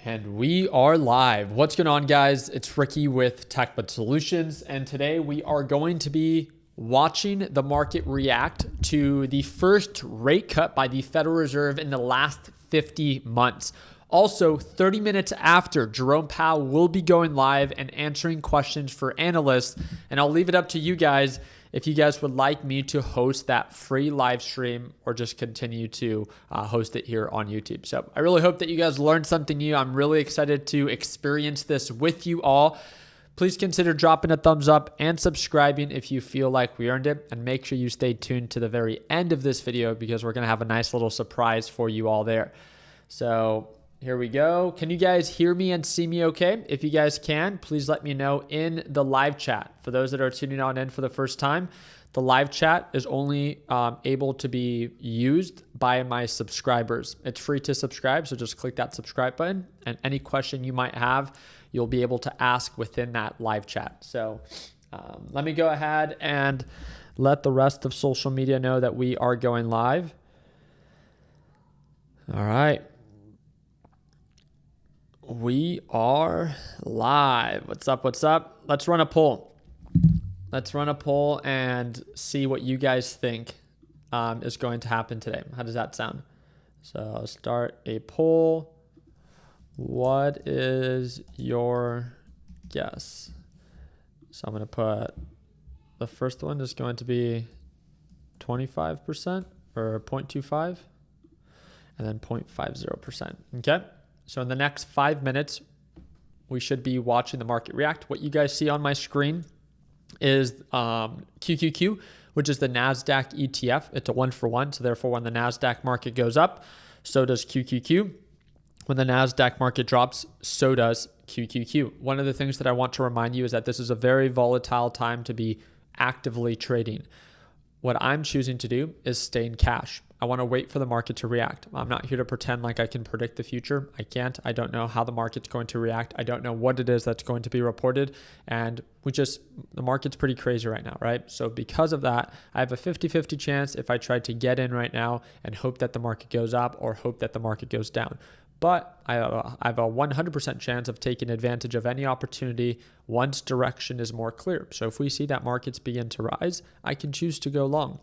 And we are live. What's going on, guys? It's Ricky with TechBud Solutions, and today we are going to be watching the market react to the first rate cut by the Federal Reserve in the last 50 months. Also, 30 minutes after, Jerome Powell will be going live and answering questions for analysts, and I'll leave it up to you guys if you guys would like me to host that free live stream or just continue to host it here on YouTube. So I really hope that you guys learned something new. I'm really excited to experience this with you all. Please consider dropping a thumbs up and subscribing if you feel like we earned it. And make sure you stay tuned to the very end of this video because we're going to have a nice little surprise for you all there. So here we go. Can you guys hear me and see me okay? If you guys can, please let me know in the live chat. For those that are tuning on in for the first time, the live chat is only able to be used by my subscribers. It's free to subscribe, so just click that subscribe button, and any question you might have, you'll be able to ask within that live chat. So let me go ahead and let the rest of social media know that we are going live. All right. We are live. What's up? What's up? Let's run a poll. Let's run a poll and see what you guys think is going to happen today. How does that sound? So I'll start a poll. What is your guess? So I'm going to put the first one is going to be 25% or 0.25 and then 0.50%. Okay. So in the next 5 minutes, we should be watching the market react. What you guys see on my screen is QQQ, which is the NASDAQ ETF. It's a 1-for-1. So therefore, when the NASDAQ market goes up, so does QQQ. When the NASDAQ market drops, so does QQQ. One of the things that I want to remind you is that this is a very volatile time to be actively trading. What I'm choosing to do is stay in cash. I want to wait for the market to react. I'm not here to pretend like I can predict the future. I can't. I don't know how the market's going to react. I don't know what it is that's going to be reported. And the market's pretty crazy right now, right? So because of that, I have a 50-50 chance if I try to get in right now and hope that the market goes up or hope that the market goes down. But I have a 100% chance of taking advantage of any opportunity once direction is more clear. So if we see that markets begin to rise, I can choose to go long.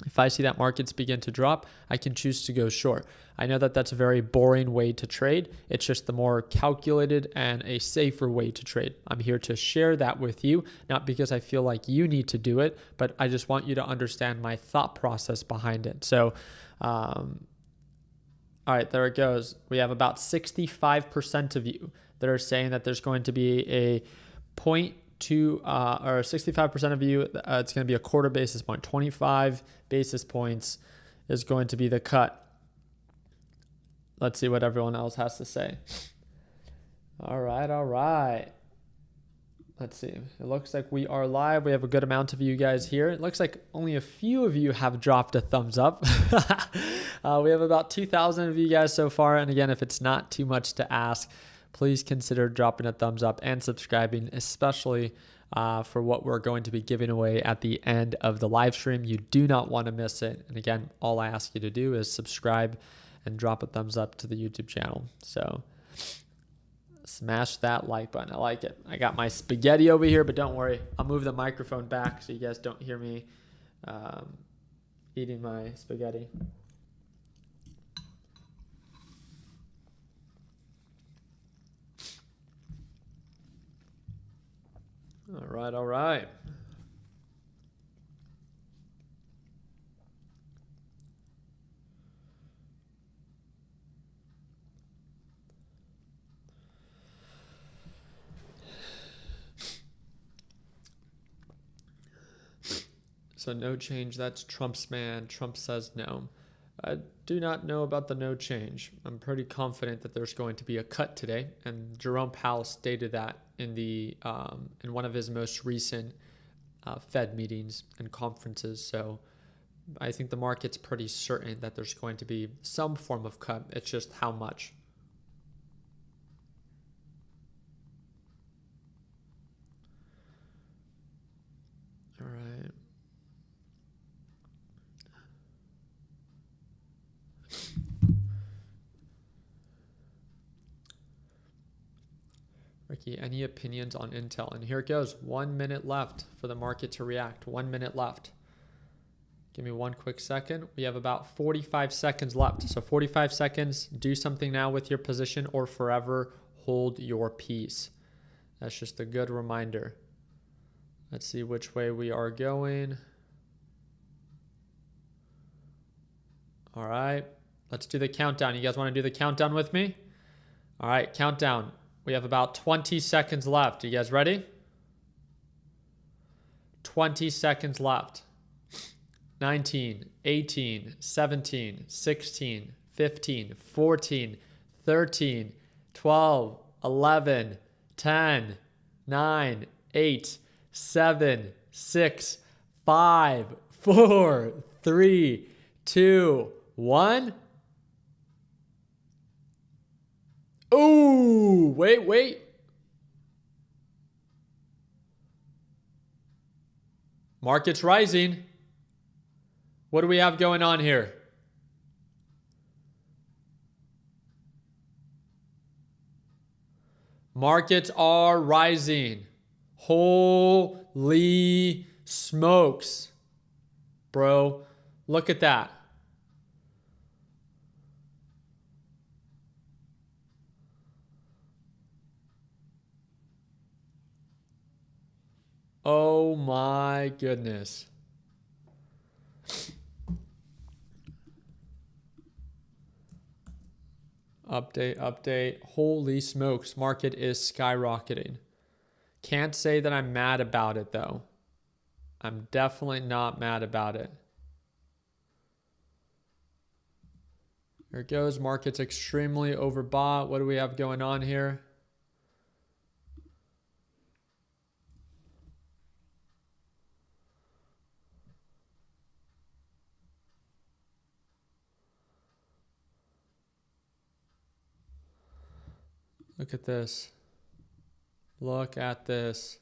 If I see that markets begin to drop, I can choose to go short. I know that that's a very boring way to trade. It's just the more calculated and a safer way to trade. I'm here to share that with you, not because I feel like you need to do it, but I just want you to understand my thought process behind it. So, all right, there it goes. We have about 65% of you that are saying that there's going to be a 65% of you, it's going to be a quarter basis point. 25 basis points is going to be the cut. Let's see what everyone else has to say. All right. Let's see. It looks like we are live. We have a good amount of you guys here. It looks like only a few of you have dropped a thumbs up. We have about 2,000 of you guys so far. And again, if it's not too much to ask, please consider dropping a thumbs up and subscribing, especially for what we're going to be giving away at the end of the live stream. You do not want to miss it. And again, all I ask you to do is subscribe and drop a thumbs up to the YouTube channel. So smash that like button. I like it. I got my spaghetti over here, but don't worry. I'll move the microphone back so you guys don't hear me eating my spaghetti. All right. So no change, that's Trump's man. Trump says no. I do not know about the no change. I'm pretty confident that there's going to be a cut today, and Jerome Powell stated that in one of his most recent Fed meetings and conferences. So I think the market's pretty certain that there's going to be some form of cut. It's just how much. All right. Ricky, any opinions on Intel? And here it goes. 1 minute left for the market to react. 1 minute left. Give me one quick second. We have about 45 seconds left. So 45 seconds, do something now with your position or forever hold your peace. That's just a good reminder. Let's see which way we are going. All right, let's do the countdown. You guys want to do the countdown with me? All right, countdown. We have about 20 seconds left. You guys ready? 20 seconds left. 19, 18, 17, 16, 15, 14, 13, 12, 11, 10, 9, 8, 7, 6, 5, 4, 3, 2, 1. Oh, wait. Market's rising. What do we have going on here? Markets are rising. Holy smokes. Bro, look at that. Oh my goodness. Update. Holy smokes, market is skyrocketing. Can't say that I'm mad about it though. I'm definitely not mad about it. Here it goes. Market's extremely overbought. What do we have going on here? Look at this. Look at this.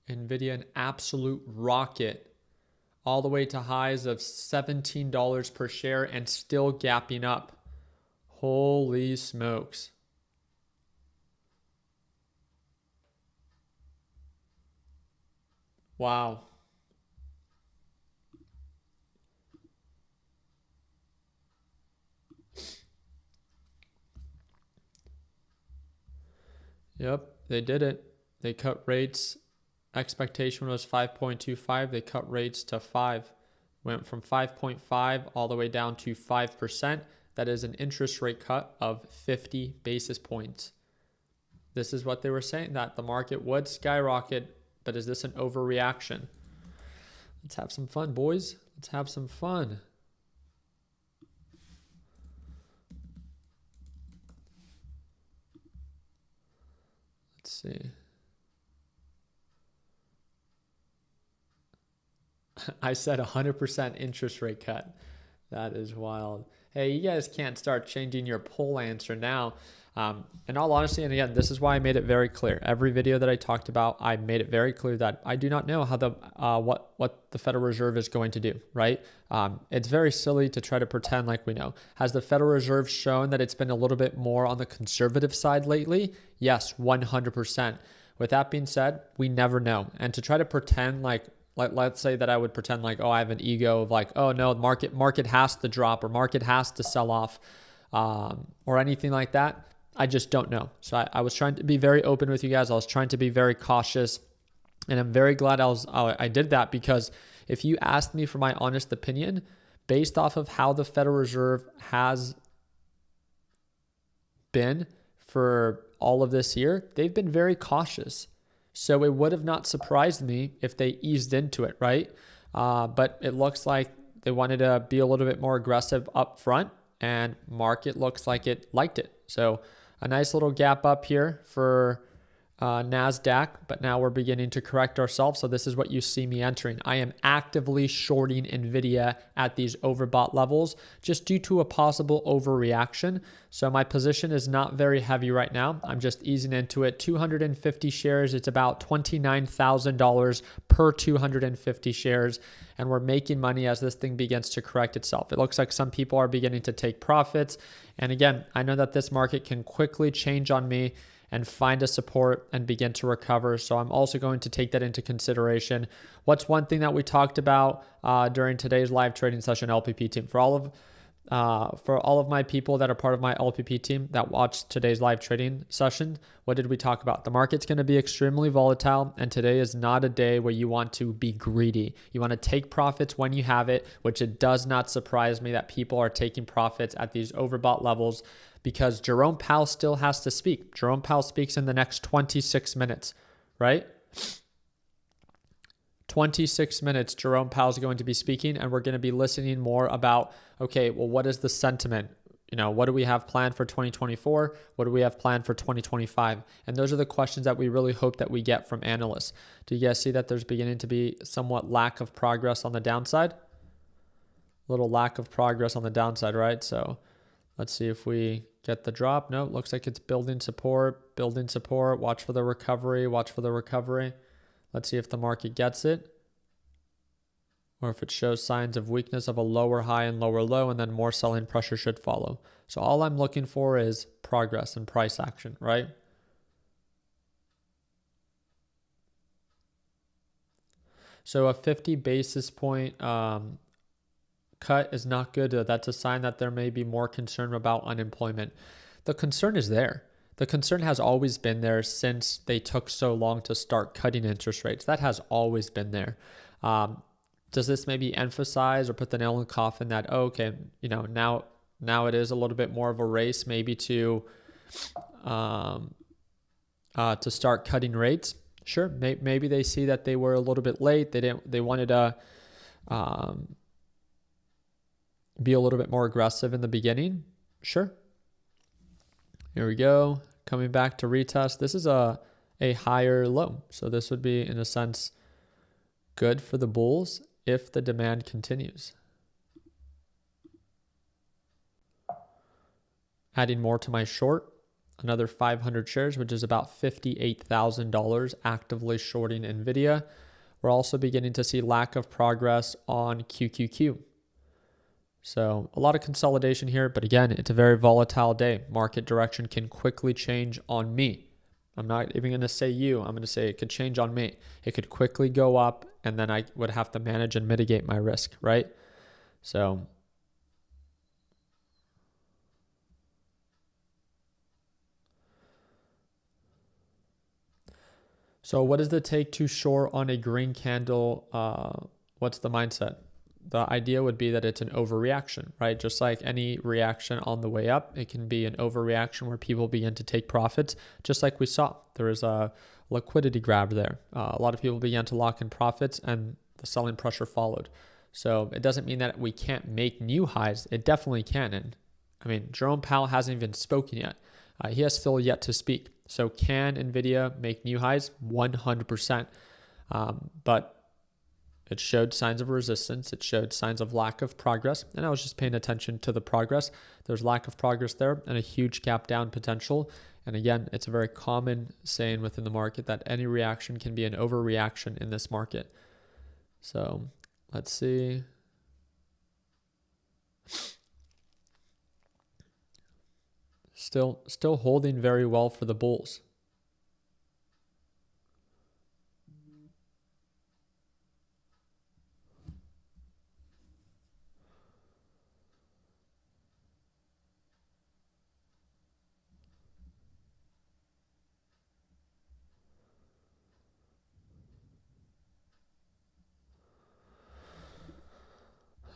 NVIDIA, an absolute rocket. All the way to highs of $17 per share and still gapping up. Holy smokes. Wow. Yep, they did it. They cut rates. Expectation was 5.25. They cut rates to 5. Went from 5.5 all the way down to 5%. That is an interest rate cut of 50 basis points. This is what they were saying, that the market would skyrocket, but is this an overreaction? Let's have some fun, boys. Let's have some fun. Let's see. I said 100% interest rate cut. That is wild. Hey, you guys can't start changing your poll answer now. In all honesty, and again, this is why I made it very clear. Every video that I talked about, I made it very clear that I do not know how the what the Federal Reserve is going to do, right? It's very silly to try to pretend like we know. Has the Federal Reserve shown that it's been a little bit more on the conservative side lately? Yes, 100%. With that being said, we never know. And to try to pretend like let's say that I would pretend like, oh, I have an ego of like, oh no, market has to drop or market has to sell off or anything like that. I just don't know. So I was trying to be very open with you guys. I was trying to be very cautious, and I'm very glad I did that, because if you asked me for my honest opinion, based off of how the Federal Reserve has been for all of this year, they've been very cautious. So it would have not surprised me if they eased into it, right? But it looks like they wanted to be a little bit more aggressive up front, and market looks like it liked it. So a nice little gap up here for NASDAQ, but now we're beginning to correct ourselves. So this is what you see me entering. I am actively shorting NVIDIA at these overbought levels just due to a possible overreaction. So my position is not very heavy right now. I'm just easing into it. 250 shares, it's about $29,000 per 250 shares. And we're making money as this thing begins to correct itself. It looks like some people are beginning to take profits. And again, I know that this market can quickly change on me. and find a support and begin to recover. So I'm also going to take that into consideration. What's one thing that we talked about during today's live trading session, LPP team? For all of my people that are part of my LPP team that watched today's live trading session, what did we talk about? The market's going to be extremely volatile, and today is not a day where you want to be greedy. You want to take profits when you have it, which it does not surprise me that people are taking profits at these overbought levels, because Jerome Powell still has to speak. Jerome Powell speaks in the next 26 minutes, right? 26 minutes, Jerome Powell is going to be speaking, and we're going to be listening more about, okay, well, what is the sentiment? What do we have planned for 2024? What do we have planned for 2025? And those are the questions that we really hope that we get from analysts. Do you guys see that there's beginning to be somewhat lack of progress on the downside? Little lack of progress on the downside, right? So let's see if we get the drop. No, it looks like it's building support. Watch for the recovery. Let's see if the market gets it, or if it shows signs of weakness of a lower high and lower low, and then more selling pressure should follow. So all I'm looking for is progress and price action, right? So a 50 basis point cut is not good. That's a sign that there may be more concern about unemployment. The concern is there. The concern has always been there since they took so long to start cutting interest rates. That has always been there. Does this maybe emphasize or put the nail in the coffin that, now it is a little bit more of a race maybe to start cutting rates? Sure. Maybe they see that they were a little bit late. They wanted to be a little bit more aggressive in the beginning. Sure. Here we go. Coming back to retest. This is a higher low. So this would be, in a sense, good for the bulls if the demand continues. Adding more to my short, another 500 shares, which is about $58,000 actively shorting NVIDIA. We're also beginning to see lack of progress on QQQ. So a lot of consolidation here, but again, it's a very volatile day. Market direction can quickly change on me. I'm not even going to say you. I'm going to say it could change on me. It could quickly go up, and then I would have to manage and mitigate my risk, right? So what does it take to short on a green candle? What's the mindset? The idea would be that it's an overreaction, right? Just like any reaction on the way up, it can be an overreaction where people begin to take profits, just like we saw. There was a liquidity grab there. A lot of people began to lock in profits, and the selling pressure followed. So it doesn't mean that we can't make new highs. It definitely can. And I mean, Jerome Powell hasn't even spoken yet. He has still yet to speak. So can NVIDIA make new highs? 100%. But it showed signs of resistance. It showed signs of lack of progress. And I was just paying attention to the progress. There's lack of progress there and a huge gap down potential. And again, it's a very common saying within the market that any reaction can be an overreaction in this market. So let's see. Still holding very well for the bulls.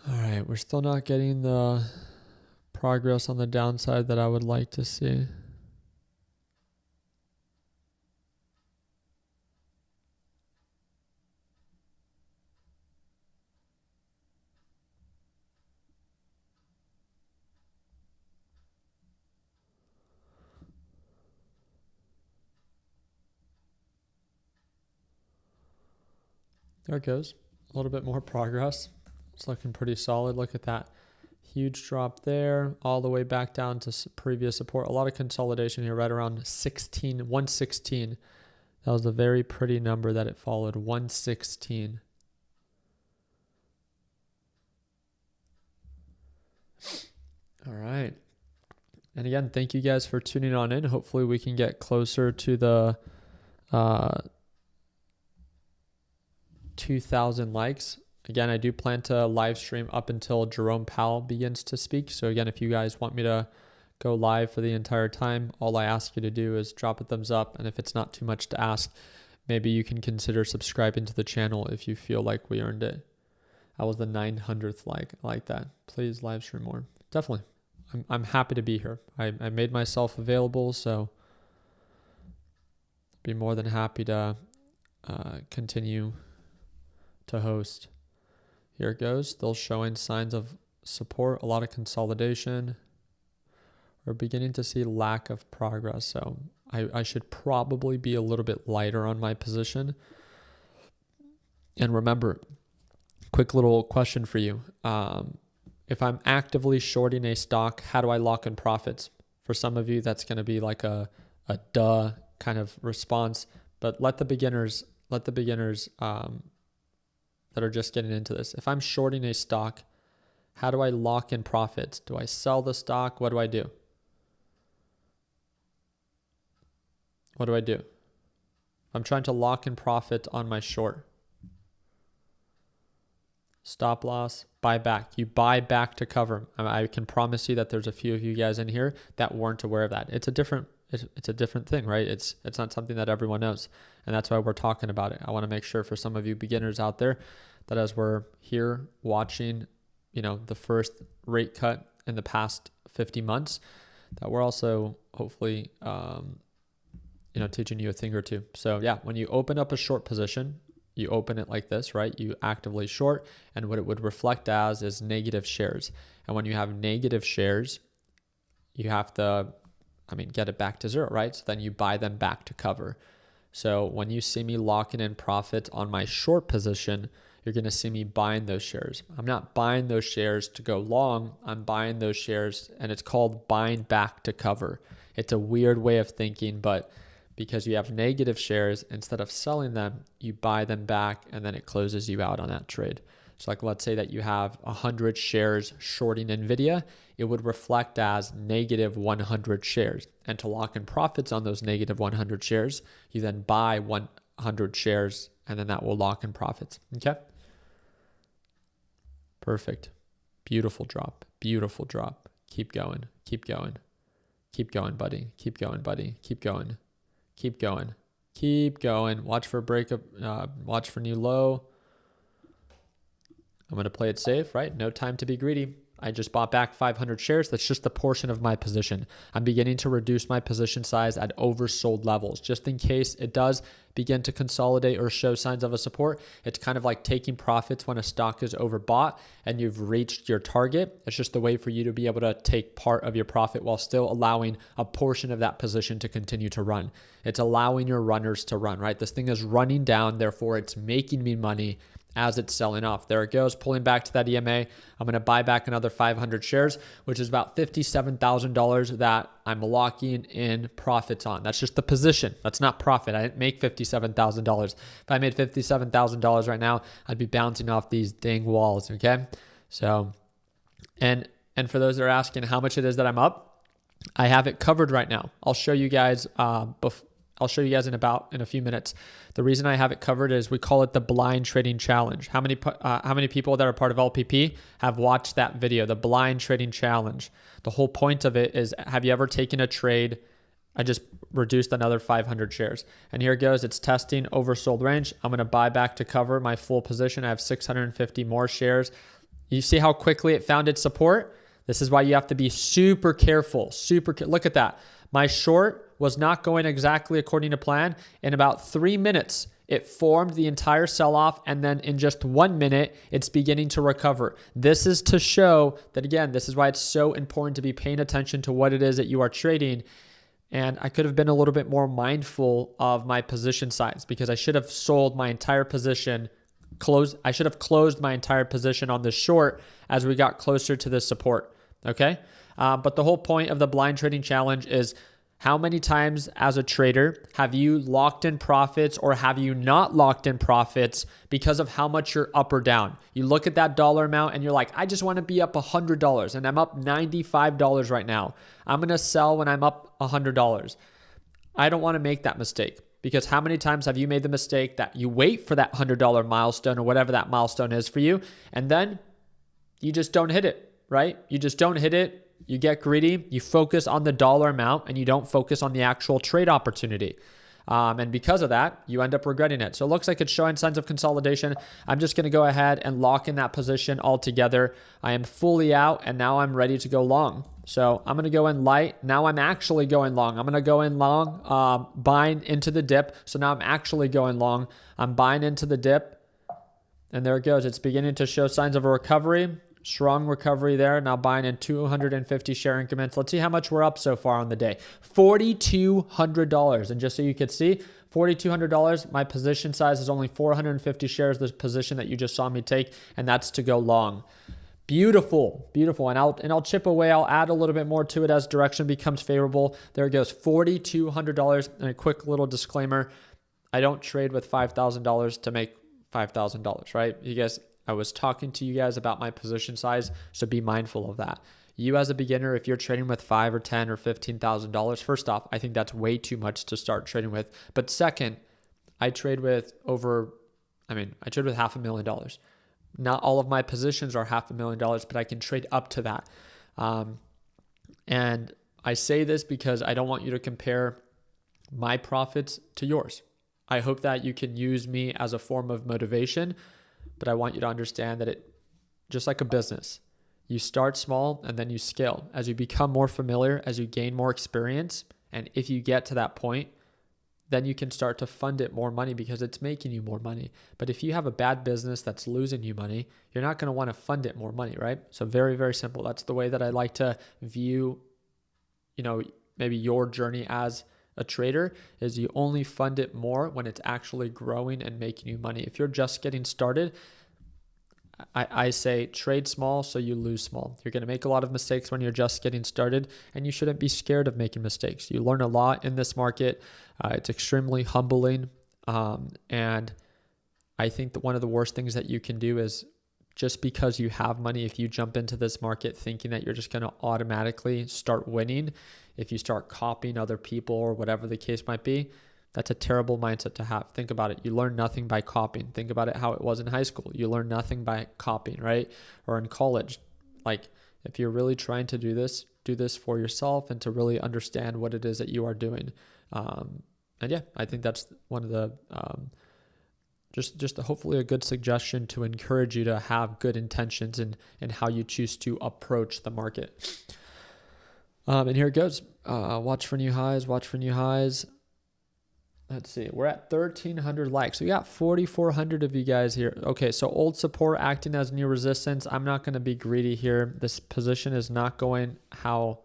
All right, we're still not getting the progress on the downside that I would like to see. There it goes. A little bit more progress. It's looking pretty solid. Look at that. Huge drop there, all the way back down to previous support. A lot of consolidation here, right around 116. That was a very pretty number that it followed, 116. All right. And again, thank you guys for tuning on in. Hopefully we can get closer to the 2,000 likes. Again, I do plan to live stream up until Jerome Powell begins to speak. So again, if you guys want me to go live for the entire time, all I ask you to do is drop a thumbs up. And if it's not too much to ask, maybe you can consider subscribing to the channel if you feel like we earned it. That was the 900th like. I like that. Please live stream more. Definitely. I'm happy to be here. I made myself available, so be more than happy to continue to host. Here it goes. Still showing signs of support, a lot of consolidation. We're beginning to see lack of progress, so I should probably be a little bit lighter on my position. And remember, quick little question for you. If I'm actively shorting a stock, how do I lock in profits? For some of you, that's going to be like a duh kind of response, but let the beginners that are just getting into this. If I'm shorting a stock, how do I lock in profits? Do I sell the stock? What do I do? What do I do? I'm trying to lock in profit on my short. Stop loss, buy back. You buy back to cover. I can promise you that there's a few of you guys in here that weren't aware of that. It's a different thing, right? It's not something that everyone knows. And that's why we're talking about it. I want to make sure for some of you beginners out there that as we're here watching, the first rate cut in the past 50 months, that we're also hopefully, teaching you a thing or two. So yeah, when you open up a short position, you open it like this, right? You actively short, and what it would reflect as is negative shares. And when you have negative shares, you have to, get it back to zero, right? So then you buy them back to cover. So when you see me locking in profit on my short position, you're going to see me buying those shares. I'm not buying those shares to go long. I'm buying those shares, and it's called buying back to cover. It's a weird way of thinking, but because you have negative shares, instead of selling them, you buy them back, and then it closes you out on that trade. So like, let's say that you have 100 shares shorting NVIDIA, it would reflect as negative 100 shares. And to lock in profits on those negative 100 shares, you then buy 100 shares, and then that will lock in profits. Okay? Perfect. Beautiful drop. Beautiful drop. Keep going. Keep going. Keep going, buddy. Keep going, buddy. Keep going. Keep going. Keep going. Watch for breakup. Watch for new low. I'm going to play it safe, right? No time to be greedy. I just bought back 500 shares. That's just a portion of my position. I'm beginning to reduce my position size at oversold levels, just in case it does begin to consolidate or show signs of a support. It's kind of like taking profits when a stock is overbought and you've reached your target. It's just a way for you to be able to take part of your profit while still allowing a portion of that position to continue to run. It's allowing your runners to run, right? This thing is running down, therefore it's making me money as it's selling off. There it goes, pulling back to that EMA. I'm going to buy back another 500 shares, which is about $57,000 that I'm locking in profits on. That's just the position. That's not profit. I didn't make $57,000. If I made $57,000 right now, I'd be bouncing off these dang walls, okay? So, and for those that are asking how much it is that I'm up, I have it covered right now. I'll show you guys I'll show you guys in a few minutes. The reason I have it covered is we call it the blind trading challenge. How many people that are part of LPP have watched that video, the blind trading challenge? The whole point of it is, have you ever taken a trade? I just reduced another 500 shares. And here it goes. It's testing oversold range. I'm going to buy back to cover my full position. I have 650 more shares. You see how quickly it found its support? This is why you have to be super careful. Look at that. My short was not going exactly according to plan. In about 3 minutes, it formed the entire sell-off, and then in just 1 minute, it's beginning to recover. This is to show that, again, this is why it's so important to be paying attention to what it is that you are trading. And I could have been a little bit more mindful of my position size, because I should have sold my entire position, I should have closed my entire position on the short as we got closer to this support, okay? But the whole point of the blind trading challenge is, How many times as a trader have you locked in profits or have you not locked in profits because of how much you're up or down? You look at that dollar amount and you're like, I just want to be up $100 and I'm up $95 right now. I'm going to sell when I'm up $100. I don't want to make that mistake, because how many times have you made the mistake that you wait for that $100 milestone or whatever that milestone is for you, and then you just don't hit it, right? You just don't hit it. You get greedy, you focus on the dollar amount, and you don't focus on the actual trade opportunity. And because of that, you end up regretting it. So it looks like it's showing signs of consolidation. I'm just going to go ahead and lock in that position altogether. I am fully out, and now I'm ready to go long. So I'm going to go in light. Now I'm actually going long. I'm going to go in long, buying into the dip. So now I'm actually going long. I'm buying into the dip. And there it goes. It's beginning to show signs of a recovery. Strong recovery there. Now buying in 250 share increments. Let's see how much we're up so far on the day. $4,200. And just so you could see, $4,200, my position size is only 450 shares, the position that you just saw me take, and that's to go long. Beautiful, beautiful. And I'll chip away. I'll add a little bit more to it as direction becomes favorable. There it goes, $4,200. And a quick little disclaimer, I don't trade with $5,000 to make $5,000, right? You guys, I was talking to you guys about my position size, so be mindful of that. You as a beginner, if you're trading with $5,000 or $10,000 or $15,000, first off, I think that's way too much to start trading with. But second, I trade with $500,000. Not all of my positions are $500,000, but I can trade up to that. And I say this because I don't want you to compare my profits to yours. I hope that you can use me as a form of motivation, but I want you to understand that it, just like a business, you start small and then you scale. As you become more familiar, as you gain more experience, and if you get to that point, then you can start to fund it more money because it's making you more money. But if you have a bad business that's losing you money, you're not going to want to fund it more money, right? So very, very simple. That's the way that I like to view, maybe your journey as a trader, is you only fund it more when it's actually growing and making you money. If you're just getting started, I say trade small so you lose small. You're going to make a lot of mistakes when you're just getting started, and you shouldn't be scared of making mistakes. You learn a lot in this market. It's extremely humbling. And I think that one of the worst things that you can do is, just because you have money, if you jump into this market thinking that you're just going to automatically start winning, if you start copying other people or whatever the case might be, that's a terrible mindset to have. Think about it. You learn nothing by copying. Think about it how it was in high school. You learn nothing by copying, right? Or in college. Like, if you're really trying to do this for yourself and to really understand what it is that you are doing. And yeah, I think that's one of the, just hopefully a good suggestion to encourage you to have good intentions in how you choose to approach the market. And here it goes. Watch for new highs. Let's see, we're at 1,300 likes. We got 4,400 of you guys here. Okay, so old support acting as new resistance. I'm not going to be greedy here. This position is not going how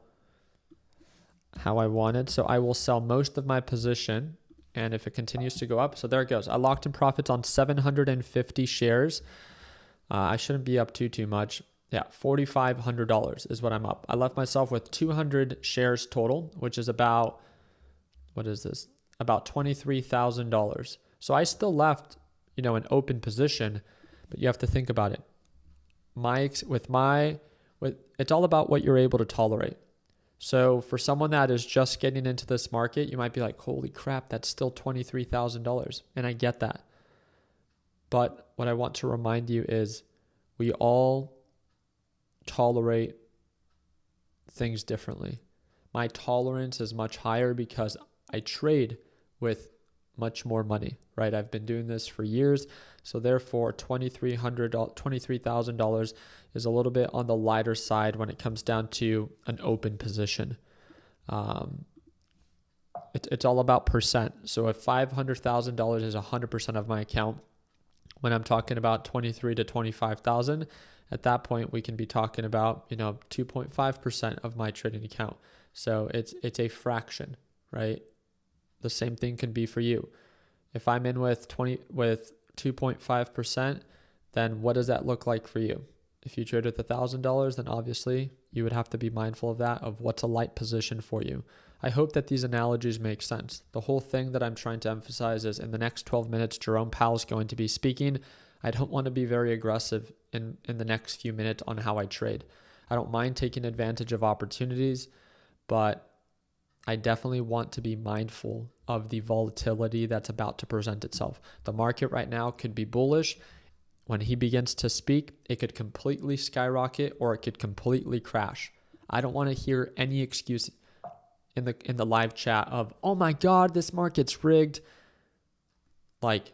I wanted. So I will sell most of my position. And if it continues to go up, so there it goes. I locked in profits on 750 shares. I shouldn't be up too much. Yeah, $4,500 is what I'm up. I left myself with 200 shares total, which is about, what is this? About $23,000. So I still left, an open position, but you have to think about it. It's all about what you're able to tolerate. So for someone that is just getting into this market, you might be like, holy crap, that's still $23,000. And I get that. But what I want to remind you is we all tolerate things differently. My tolerance is much higher because I trade with much more money, right? I've been doing this for years. So therefore, $23,000 is a little bit on the lighter side when it comes down to an open position. It's all about percent. So if $500,000 is 100% of my account, when I'm talking about 23 to 25,000, at that point we can be talking about 2.5% of my trading account. So it's a fraction, right? The same thing can be for you. If I'm in with 2.5%, then what does that look like for you? If you trade with $1,000, then obviously You would have to be mindful of that, of what's a light position for you. I hope that these analogies make sense. The whole thing that I'm trying to emphasize is in the next 12 minutes, Jerome Powell is going to be speaking. I don't want to be very aggressive in the next few minutes on how I trade. I don't mind taking advantage of opportunities, but I definitely want to be mindful of the volatility that's about to present itself. The market right now could be bullish. When he begins to speak, it could completely skyrocket or it could completely crash. I don't want to hear any excuse in the live chat of, oh my God, this market's rigged. Like,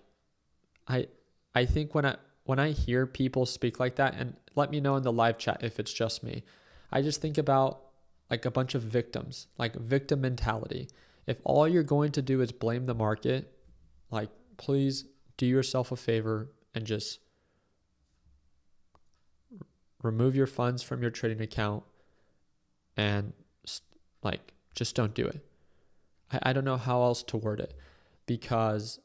I think when I hear people speak like that, and let me know in the live chat if it's just me, I just think about like a bunch of victims, like victim mentality. If all you're going to do is blame the market, like, please do yourself a favor and just remove your funds from your trading account and like, just don't do it. I don't know how else to word it, because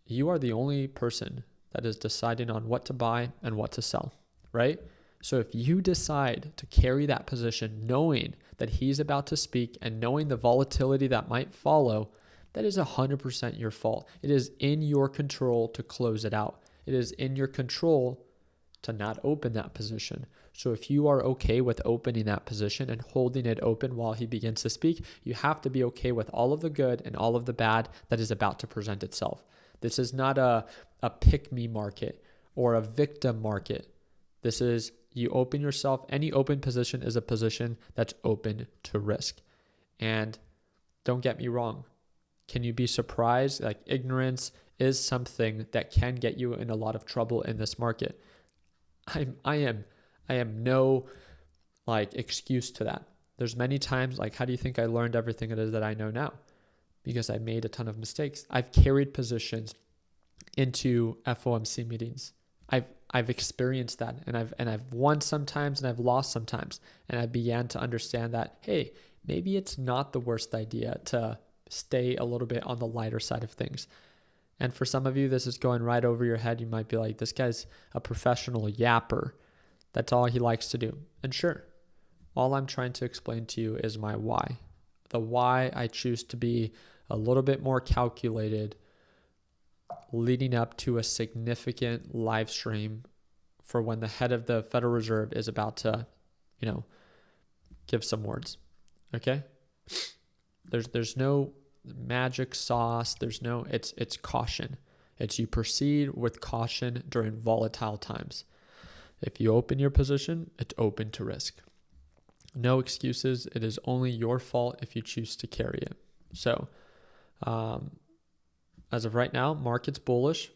you are the only person that is deciding on what to buy and what to sell, right? So if you decide to carry that position knowing that he's about to speak and knowing the volatility that might follow, that is 100% your fault. It is in your control to close it out. It is in your control to not open that position. So if you are okay with opening that position and holding it open while he begins to speak, you have to be okay with all of the good and all of the bad that is about to present itself. This is not a pick-me market or a victim market. This is, you open yourself. Any open position is a position that's open to risk. And don't get me wrong. Can you be surprised? Like, ignorance is something that can get you in a lot of trouble in this market. I am no like excuse to that. There's many times, like, how do you think I learned everything it is that I know now? Because I made a ton of mistakes. I've carried positions into FOMC meetings. I've experienced that, and I've won sometimes and I've lost sometimes. And I began to understand that, hey, maybe it's not the worst idea to stay a little bit on the lighter side of things. And for some of you, this is going right over your head. You might be like, this guy's a professional yapper. That's all he likes to do. And sure, all I'm trying to explain to you is my why. The why I choose to be a little bit more calculated leading up to a significant live stream for when the head of the Federal Reserve is about to, give some words. Okay? There's no magic sauce. It's caution. It's you proceed with caution during volatile times. If you open your position, it's open to risk. No excuses. It is only your fault if you choose to carry it. So, as of right now, market's bullish.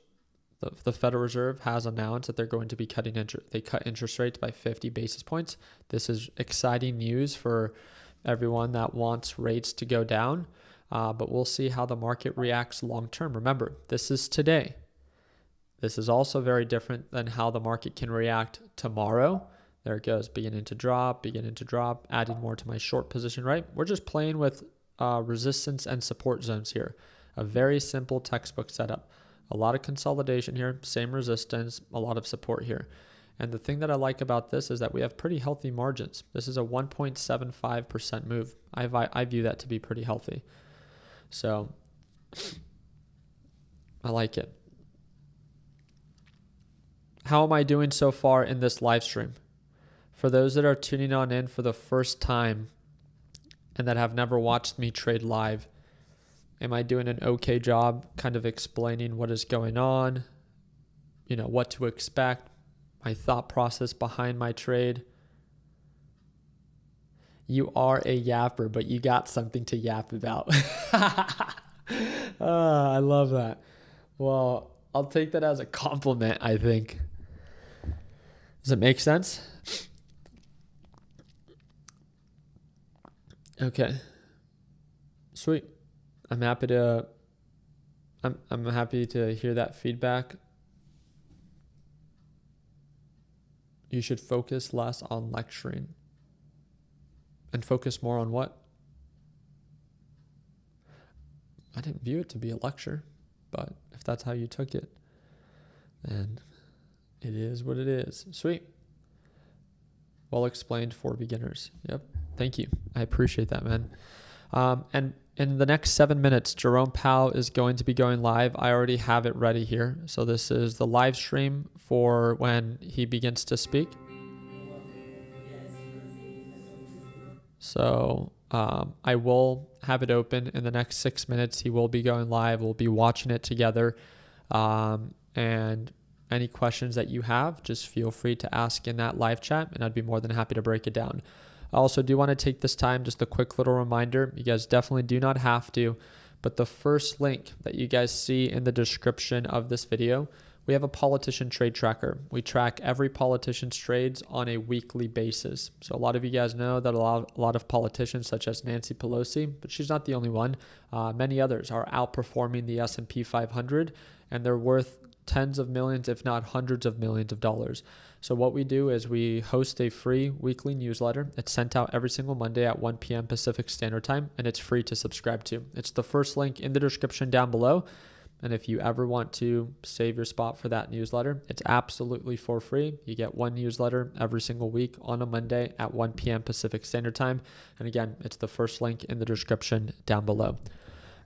The Federal Reserve has announced that they're going to be cutting they cut interest rates by 50 basis points. This is exciting news for everyone that wants rates to go down. But we'll see how the market reacts long term. Remember, this is today. This is also very different than how the market can react tomorrow. There it goes, beginning to drop, adding more to my short position, right? We're just playing with resistance and support zones here. A very simple textbook setup. A lot of consolidation here, same resistance, a lot of support here. And the thing that I like about this is that we have pretty healthy margins. This is a 1.75% move. I view that to be pretty healthy. So I like it. How am I doing so far in this live stream? For those that are tuning on in for the first time and that have never watched me trade live, am I doing an okay job kind of explaining what is going on, what to expect, my thought process behind my trade? You are a yapper, but you got something to yap about. I love that. Well, I'll take that as a compliment, I think. Does it make sense? Okay. Sweet. I'm happy to hear that feedback. You should focus less on lecturing and focus more on what? I didn't view it to be a lecture, but if that's how you took it, then it is what it is. Sweet. Well explained for beginners. Yep. Thank you. I appreciate that, man. And in the next 7 minutes, Jerome Powell is going to be going live. I already have it ready here. So this is the live stream for when he begins to speak. So I will have it open in the next 6 minutes. He will be going live. We'll be watching it together. And any questions that you have, just feel free to ask in that live chat, and I'd be more than happy to break it down. I also do want to take this time, just a quick little reminder. You guys definitely do not have to, but the first link that you guys see in the description of this video, we have a politician trade tracker. We track every politician's trades on a weekly basis. So a lot of you guys know that a lot of politicians, such as Nancy Pelosi, but she's not the only one. Many others are outperforming the S&P 500, and they're worth tens of millions, if not hundreds of millions of dollars. So what we do is we host a free weekly newsletter. It's sent out every single Monday at 1 p.m. Pacific Standard Time, and it's free to subscribe to. It's the first link in the description down below. And if you ever want to save your spot for that newsletter, it's absolutely for free. You get one newsletter every single week on a Monday at 1 p.m. Pacific Standard Time. And again, it's the first link in the description down below.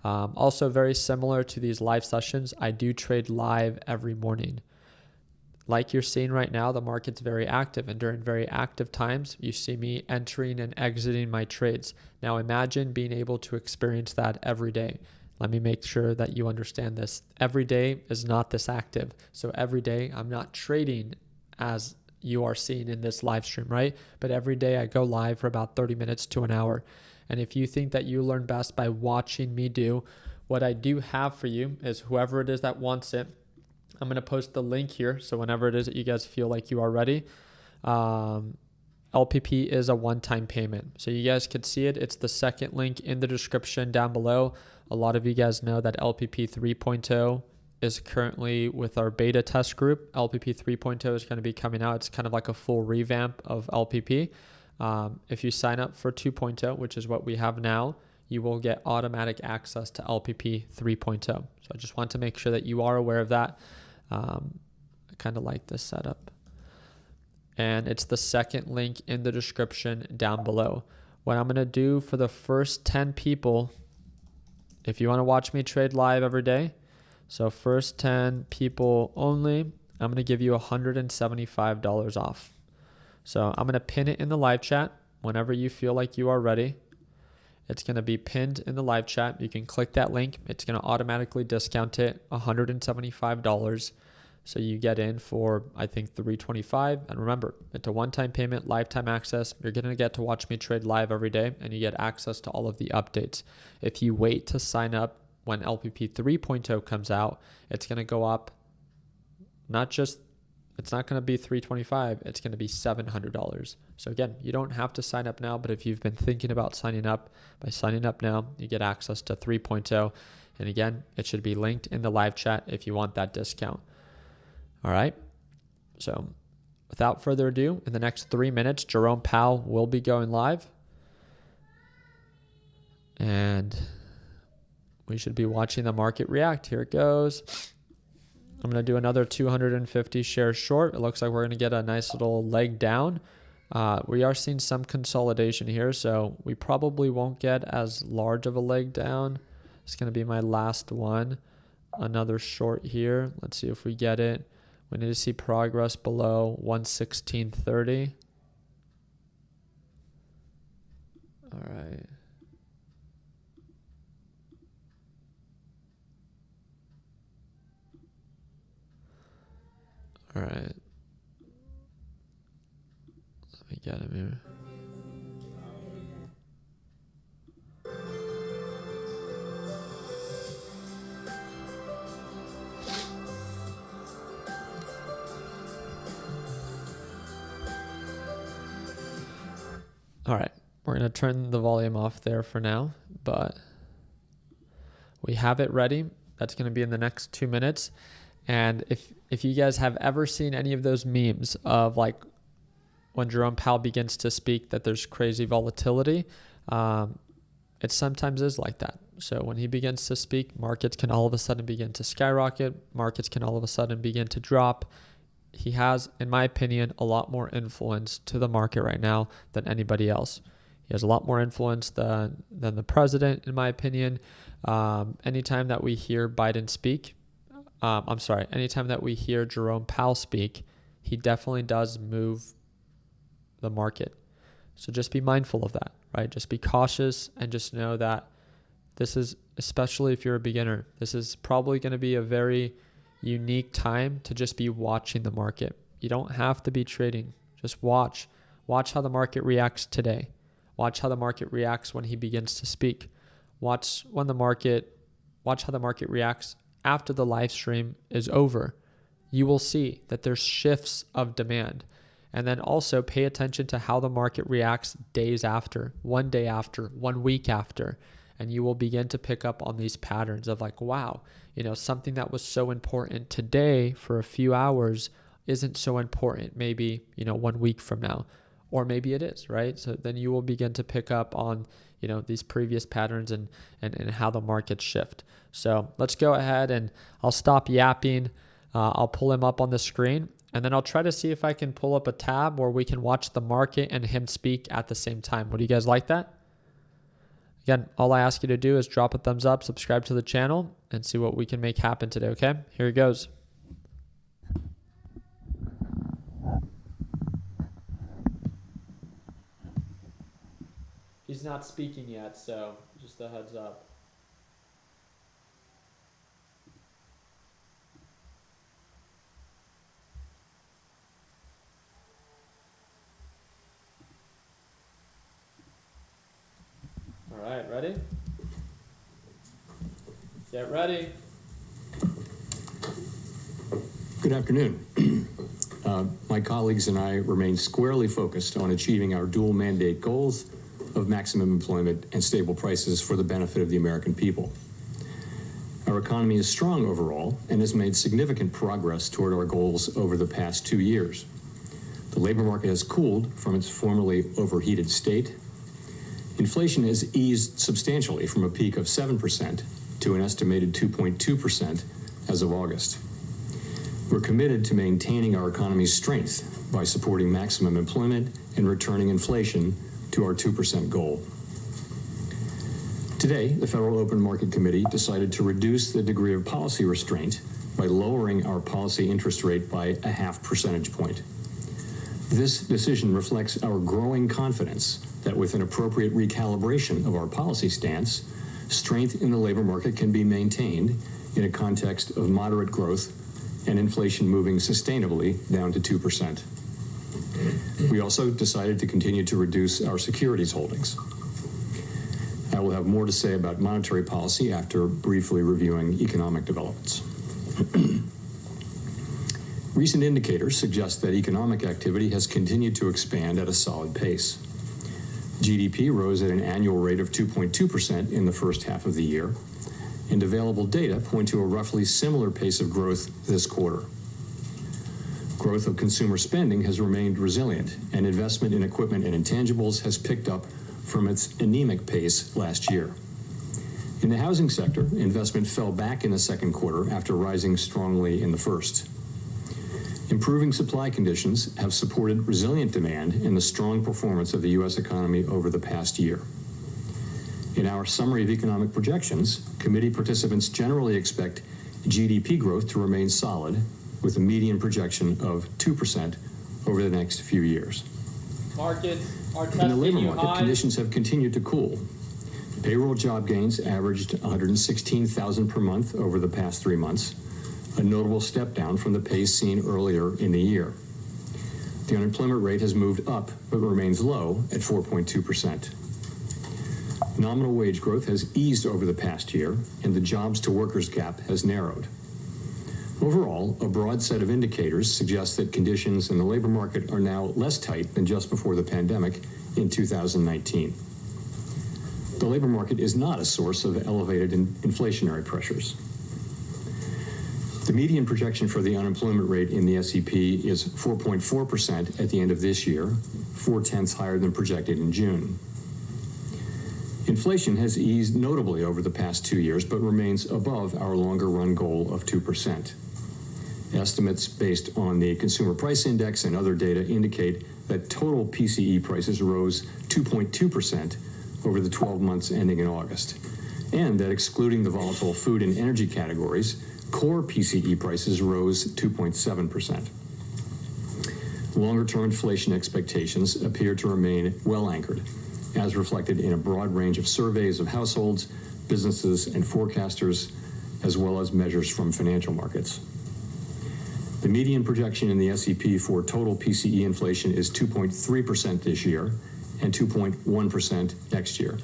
Also very similar to these live sessions, I do trade live every morning. Like you're seeing right now, the market's very active, and during very active times, you see me entering and exiting my trades. Now imagine being able to experience that every day. Let me make sure that you understand this. Every day is not this active. So every day I'm not trading as you are seeing in this live stream, right? But every day I go live for about 30 minutes to an hour. And if you think that you learn best by watching me do, what I do have for you is whoever it is that wants it, I'm going to post the link here. So whenever it is that you guys feel like you are ready, LPP is a one-time payment. So you guys could see it. It's the second link in the description down below. A lot of you guys know that LPP 3.0 is currently with our beta test group. LPP 3.0 is going to be coming out. It's kind of like a full revamp of LPP. If you sign up for 2.0, which is what we have now, you will get automatic access to LPP 3.0. So I just want to make sure that you are aware of that. I kind of like this setup. And it's the second link in the description down below. What I'm going to do for the first 10 people, if you want to watch me trade live every day, so first 10 people only, I'm going to give you $175 off. So I'm going to pin it in the live chat whenever you feel like you are ready. It's going to be pinned in the live chat. You can click that link. It's going to automatically discount it $175. So you get in for, I think, $325. And remember, it's a one-time payment, lifetime access. You're going to get to watch me trade live every day, and you get access to all of the updates. If you wait to sign up when LPP 3.0 comes out, it's going to go up. It's not going to be $325. It's going to be $700. So again, you don't have to sign up now, but if you've been thinking about signing up, by signing up now, you get access to 3.0. And again, it should be linked in the live chat if you want that discount. All right. So without further ado, in the next 3 minutes, Jerome Powell will be going live. And we should be watching the market react. Here it goes. I'm going to do another 250 shares short. It looks like we're going to get a nice little leg down. We are seeing some consolidation here, so we probably won't get as large of a leg down. It's going to be my last one. Another short here. Let's see if we get it. We need to see progress below 116.30. All right. All right. Let me get him here. All right. We're going to turn the volume off there for now, but we have it ready. That's going to be in the next 2 minutes. And if you guys have ever seen any of those memes of like when Jerome Powell begins to speak that there's crazy volatility, it sometimes is like that. So when he begins to speak, markets can all of a sudden begin to skyrocket. Markets can all of a sudden begin to drop. he has, in my opinion, a lot more influence to the market right now than anybody else. He has a lot more influence than the president, in my opinion. Anytime that we hear Biden speak, anytime that we hear Jerome Powell speak, he definitely does move the market. So just be mindful of that, right? Just be cautious and just know that this is, especially if you're a beginner, this is probably going to be a very unique time to just be watching the market. You don't have to be trading. Just watch. Watch how the market reacts today. Watch how the market reacts when he begins to speak. Watch how the market reacts after the live stream is over. You will see that there's shifts of demand. And then also pay attention to how the market reacts days after, 1 day after, 1 week after. And you will begin to pick up on these patterns of like, wow, something that was so important today for a few hours isn't so important maybe, 1 week from now, or maybe it is, right? So then you will begin to pick up on, these previous patterns and how the markets shift. So let's go ahead and I'll stop yapping. I'll pull him up on the screen and then I'll try to see if I can pull up a tab where we can watch the market and him speak at the same time. Would you guys like that? Again, all I ask you to do is drop a thumbs up, subscribe to the channel, and see what we can make happen today, okay? Here it goes. He's not speaking yet, so just a heads up. All right, ready? Get ready. Good afternoon. My colleagues and I remain squarely focused on achieving our dual mandate goals of maximum employment and stable prices for the benefit of the American people. Our economy is strong overall and has made significant progress toward our goals over the past 2 years. The labor market has cooled from its formerly overheated state. Inflation has eased substantially from a peak of 7% to an estimated 2.2% as of August. We're committed to maintaining our economy's strength by supporting maximum employment and returning inflation to our 2% goal. Today, the Federal Open Market Committee decided to reduce the degree of policy restraint by lowering our policy interest rate by a 0.5 percentage point. This decision reflects our growing confidence that with an appropriate recalibration of our policy stance, strength in the labor market can be maintained in a context of moderate growth and inflation moving sustainably down to 2%. We also decided to continue to reduce our securities holdings. I will have more to say about monetary policy after briefly reviewing economic developments. Recent indicators suggest that economic activity has continued to expand at a solid pace. GDP rose at an annual rate of 2.2% in the first half of the year, and available data point to a roughly similar pace of growth this quarter. Growth of consumer spending has remained resilient, and investment in equipment and intangibles has picked up from its anemic pace last year. In the housing sector, investment fell back in the second quarter after rising strongly in the first. Improving supply conditions have supported resilient demand and the strong performance of the U.S. economy over the past year. In our summary of economic projections, committee participants generally expect GDP growth to remain solid, with a median projection of 2% over the next few years. Markets are testing in the labor you market, high. Conditions have continued to cool. Payroll job gains averaged 116,000 per month over the past 3 months, a notable step down from the pace seen earlier in the year. The unemployment rate has moved up, but remains low at 4.2%. Nominal wage growth has eased over the past year, and the jobs to workers gap has narrowed. Overall, a broad set of indicators suggests that conditions in the labor market are now less tight than just before the pandemic in 2019. The labor market is not a source of elevated inflationary pressures. The median projection for the unemployment rate in the SEP is 4.4% at the end of this year, 0.4 higher than projected in June. Inflation has eased notably over the past 2 years, but remains above our longer run goal of 2%. Estimates based on the Consumer Price Index and other data indicate that total PCE prices rose 2.2% over the 12 months ending in August, and that excluding the volatile food and energy categories, core PCE prices rose 2.7%. Longer-term inflation expectations appear to remain well anchored, as reflected in a broad range of surveys of households, businesses, and forecasters, as well as measures from financial markets. The median projection in the SEP for total PCE inflation is 2.3% this year and 2.1% next year,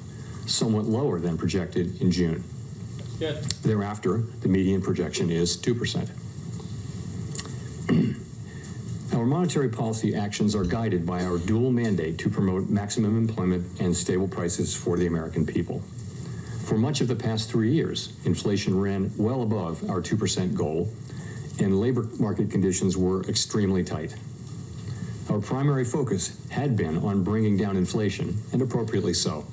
somewhat lower than projected in June. Good. Thereafter, the median projection is 2%. Our monetary policy actions are guided by our dual mandate to promote maximum employment and stable prices for the American people. For much of the past 3 years, inflation ran well above our 2% goal, and labor market conditions were extremely tight. Our primary focus had been on bringing down inflation, and appropriately so.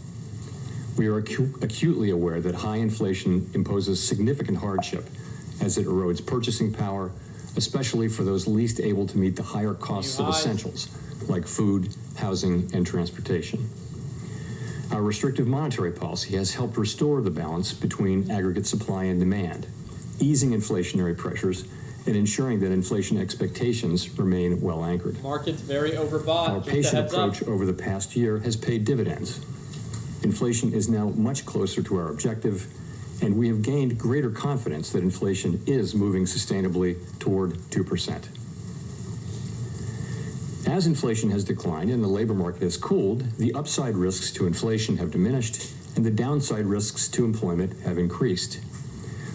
We are acutely aware that high inflation imposes significant hardship as it erodes purchasing power, especially for those least able to meet the higher costs of essentials like food, housing, and transportation. Our restrictive monetary policy has helped restore the balance between aggregate supply and demand, easing inflationary pressures and ensuring that inflation expectations remain well anchored. Market's very overbought. Our patient approach over the past year has paid dividends. Inflation is now much closer to our objective, and we have gained greater confidence that inflation is moving sustainably toward 2%. As inflation has declined and the labor market has cooled, the upside risks to inflation have diminished and the downside risks to employment have increased.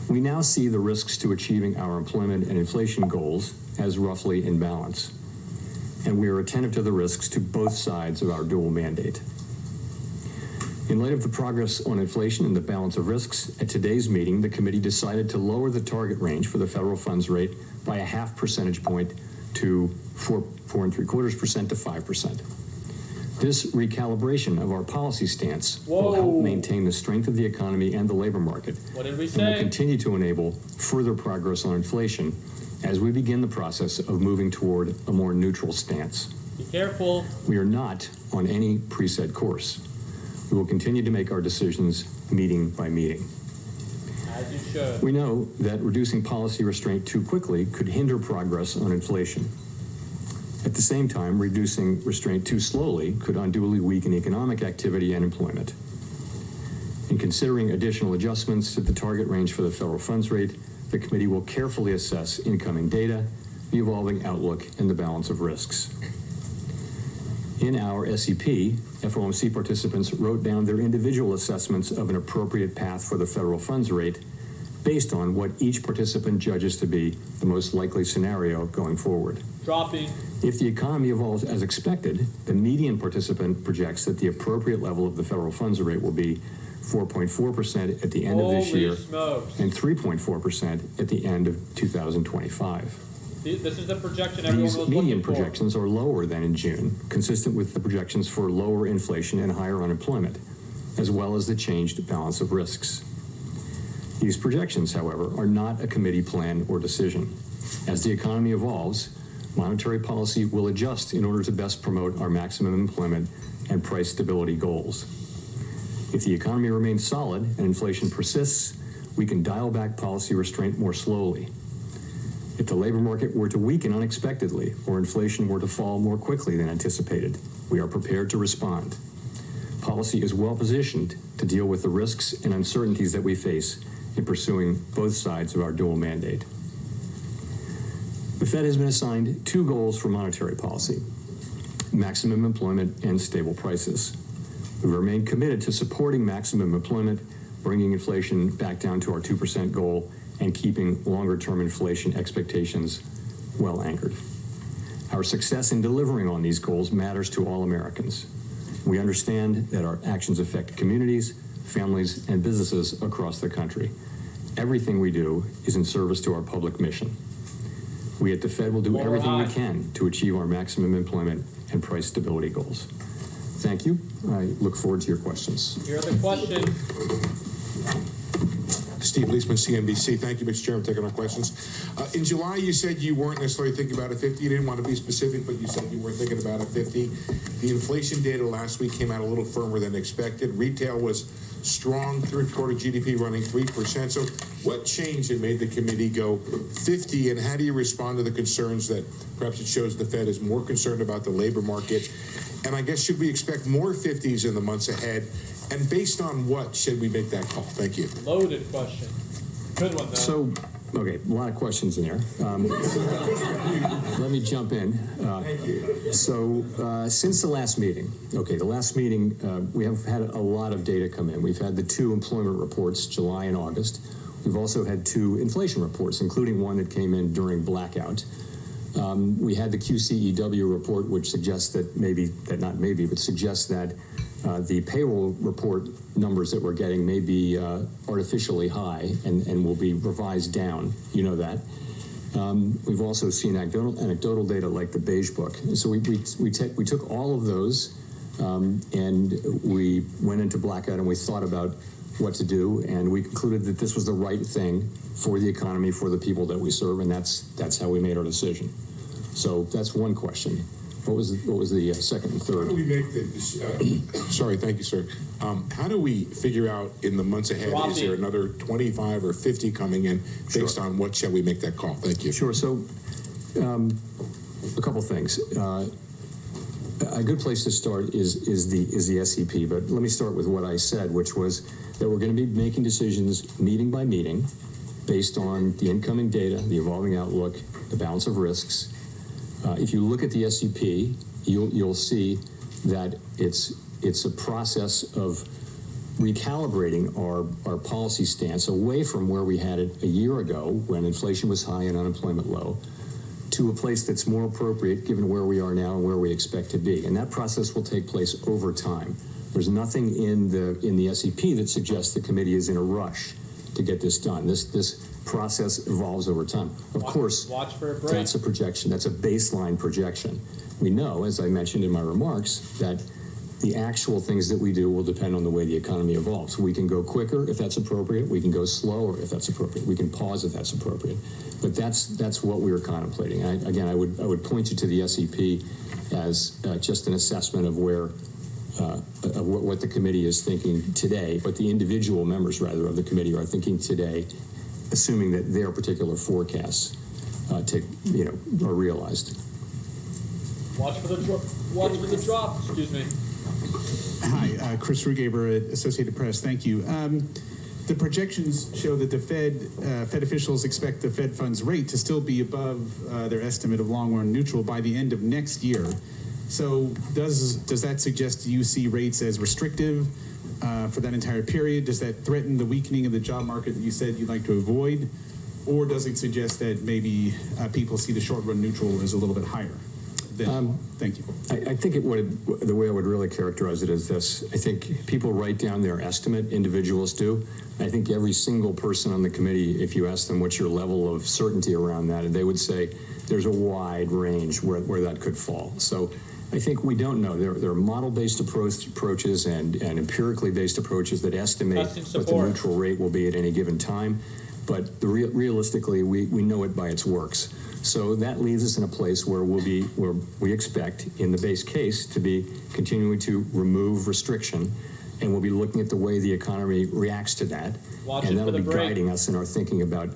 We now see the risks to achieving our employment and inflation goals as roughly in balance, and we are attentive to the risks to both sides of our dual mandate. In light of the progress on inflation and the balance of risks, at today's meeting, the committee decided to lower the target range for the federal funds rate by a 0.5 percentage point to 4.75% to 5%. This recalibration of our policy stance will help maintain the strength of the economy and the labor market. What did we say? And will continue to enable further progress on inflation as we begin the process of moving toward a more neutral stance. Be careful. We are not on any preset course. We will continue to make our decisions meeting by meeting. As you should. We know that reducing policy restraint too quickly could hinder progress on inflation. At the same time, reducing restraint too slowly could unduly weaken economic activity and employment. In considering additional adjustments to the target range for the federal funds rate, the committee will carefully assess incoming data, the evolving outlook, and the balance of risks. In our SEP, FOMC participants wrote down their individual assessments of an appropriate path for the federal funds rate based on what each participant judges to be the most likely scenario going forward. Dropping. If the economy evolves as expected, the median participant projects that the appropriate level of the federal funds rate will be 4.4% at the end of this year and 3.4% at the end of 2025. This is the projection everyone was looking for. These median projections are lower than in June, consistent with the projections for lower inflation and higher unemployment, as well as the changed balance of risks. These projections, however, are not a committee plan or decision. As the economy evolves, monetary policy will adjust in order to best promote our maximum employment and price stability goals. If the economy remains solid and inflation persists, we can dial back policy restraint more slowly. If the labor market were to weaken unexpectedly or inflation were to fall more quickly than anticipated, we are prepared to respond. Policy is well positioned to deal with the risks and uncertainties that we face in pursuing both sides of our dual mandate. The Fed has been assigned two goals for monetary policy: maximum employment and stable prices. We remain committed to supporting maximum employment, bringing inflation back down to our 2% goal, and keeping longer-term inflation expectations well anchored. Our success in delivering on these goals matters to all Americans. We understand that our actions affect communities, families, and businesses across the country. Everything we do is in service to our public mission. We at the Fed will do everything we can to achieve our maximum employment and price stability goals. Thank you. I look forward to your questions. Here are the questions. Steve Leisman, CNBC. Thank you, Mr. Chairman, for taking our questions. In July, you said you weren't necessarily thinking about a 50. You didn't want to be specific, but you said you were thinking about a 50. The inflation data last week came out a little firmer than expected. Retail was strong, third quarter GDP running 3%. So what changed that made the committee go 50, and how do you respond to the concerns that perhaps it shows the Fed is more concerned about the labor market? And I guess, should we expect more 50s in the months ahead? And based on what should we make that call? Thank you. Loaded question. Good one, though. So, okay, a lot of questions in there. Let me jump in. Thank you. Since the last meeting, we have had a lot of data come in. We've had the 2 employment reports, July and August. We've also had 2 inflation reports, including one that came in during blackout. We had the QCEW report, which suggests that suggests that the payroll report numbers that we're getting may be artificially high and will be revised down. You know that. We've also seen anecdotal data like the Beige Book. So we took all of those and we went into blackout and we thought about what to do, and we concluded that this was the right thing for the economy, for the people that we serve, and that's how we made our decision. So that's one question. What was the second and third? How do we make the sorry, thank you, sir. How do we figure out in the months ahead, is there another 25 or 50 coming in based on what shall we make that call? Thank you. Sure. So a couple things. A good place to start is the SEP, but let me start with what I said, which was that we're going to be making decisions meeting by meeting based on the incoming data, the evolving outlook, the balance of risks. If you look at the SEP, you'll see that it's a process of recalibrating our policy stance away from where we had it a year ago when inflation was high and unemployment low, to a place that's more appropriate given where we are now and where we expect to be. And that process will take place over time. There's nothing in the SEP that suggests the committee is in a rush to get this done. This process evolves over time. Of course, watch for a break. That's a projection. That's a baseline projection. We know, as I mentioned in my remarks, that the actual things that we do will depend on the way the economy evolves. We can go quicker if that's appropriate. We can go slower if that's appropriate. We can pause if that's appropriate. But that's what we were contemplating. I would point you to the SEP as just an assessment of where what the committee is thinking today, what the individual members, rather, of the committee are thinking today, assuming that their particular forecasts are realized. Watch for the drop. Excuse me. Hi, Chris Rugaber at Associated Press. Thank you. The projections show that the Fed officials expect the Fed funds rate to still be above their estimate of long-run neutral by the end of next year. So does that suggest you see rates as restrictive for that entire period? Does that threaten the weakening of the job market that you said you'd like to avoid? Or does it suggest that maybe people see the short-run neutral as a little bit higher? Thank you. I think the way I would really characterize it is this. I think people write down their estimate, individuals do. I think every single person on the committee, if you ask them what's your level of certainty around that, they would say there's a wide range where that could fall. So I think we don't know. There are model-based approaches and empirically based approaches that estimate what the neutral rate will be at any given time. But realistically, we know it by its works. So that leaves us in a place where we expect, in the base case, to be continuing to remove restriction, and we'll be looking at the way the economy reacts to that, and that'll be guiding us in our thinking about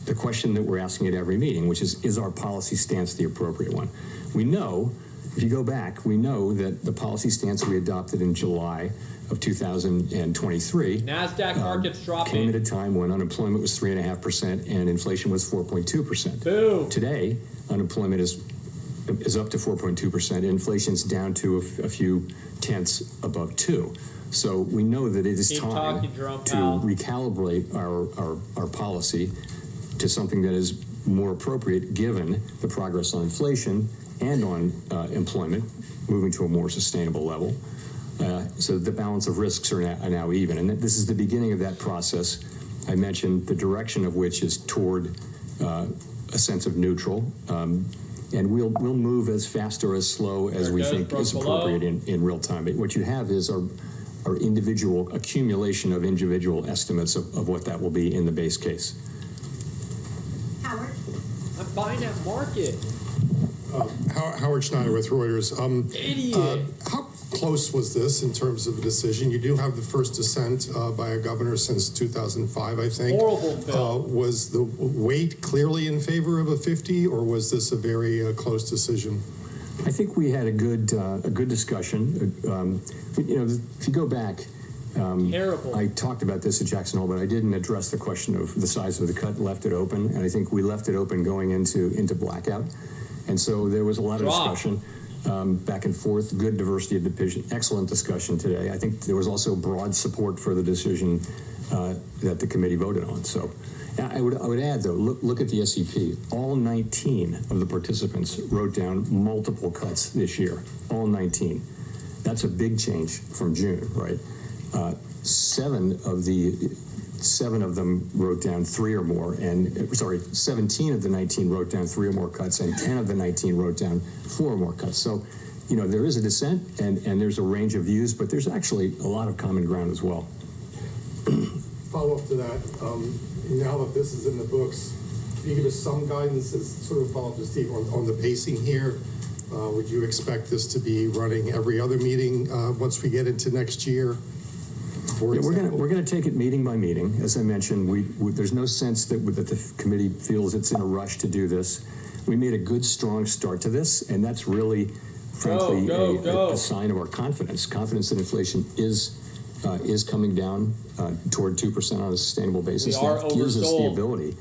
the question that we're asking at every meeting, which is our policy stance the appropriate one? We know, if you go back, we know that the policy stance we adopted in July of 2023 NASDAQ markets dropping came at a time when unemployment was 3.5% and inflation was 4.2%. Boom. Today, unemployment is up to 4.2%. Inflation's down to a few tenths above 2%. So we know that it is time to recalibrate our policy to something that is more appropriate given the progress on inflation and on employment moving to a more sustainable level. So the balance of risks are now even. And this is the beginning of that process. I mentioned the direction of which is toward a sense of neutral. And we'll move as fast or as slow as we think is appropriate in real time. But what you have is our individual accumulation of individual estimates of what that will be in the base case. Howard. I'm buying that market. Howard Schneider with Reuters. Idiot. How close was this in terms of a decision? You do have the first dissent by a governor since 2005, I think. Horrible, Phil. Was the weight clearly in favor of a 50, or was this a very close decision? I think we had a good discussion. If you go back, Terrible. I talked about this at Jackson Hole, but I didn't address the question of the size of the cut, left it open, and I think we left it open going into blackout. And so there was a lot of discussion back and forth, good diversity of opinion, excellent discussion today. I think there was also broad support for the decision that the committee voted on. So I would add, though, look at the SEP. All 19 of the participants wrote down multiple cuts this year, all 19. That's a big change from June, right? 7 of them wrote down 3 or more, 17 of the 19 wrote down 3 or more cuts, and 10 of the 19 wrote down 4 or more cuts. So, there is a dissent, and there's a range of views, but there's actually a lot of common ground as well. Follow up to that, now that this is in the books, can you give us some guidance, as sort of follow up to Steve, on the pacing here? Would you expect this to be running every other meeting once we get into next year? We're going to take it meeting by meeting. As I mentioned, there's no sense that the committee feels it's in a rush to do this. We made a good, strong start to this, and that's really, frankly, a sign of our confidence. Confidence that inflation is coming down toward 2% on a sustainable basis. That gives us the ability.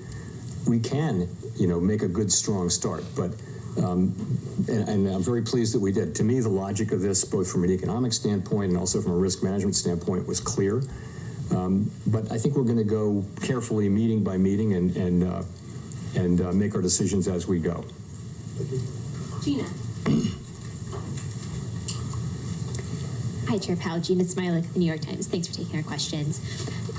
We can, make a good, strong start, but. And I'm very pleased that we did. To me, the logic of this, both from an economic standpoint and also from a risk management standpoint, was clear. But I think we're going to go carefully, meeting by meeting, and make our decisions as we go. Gina. Hi, Chair Powell. Gina Smilek of the New York Times. Thanks for taking our questions.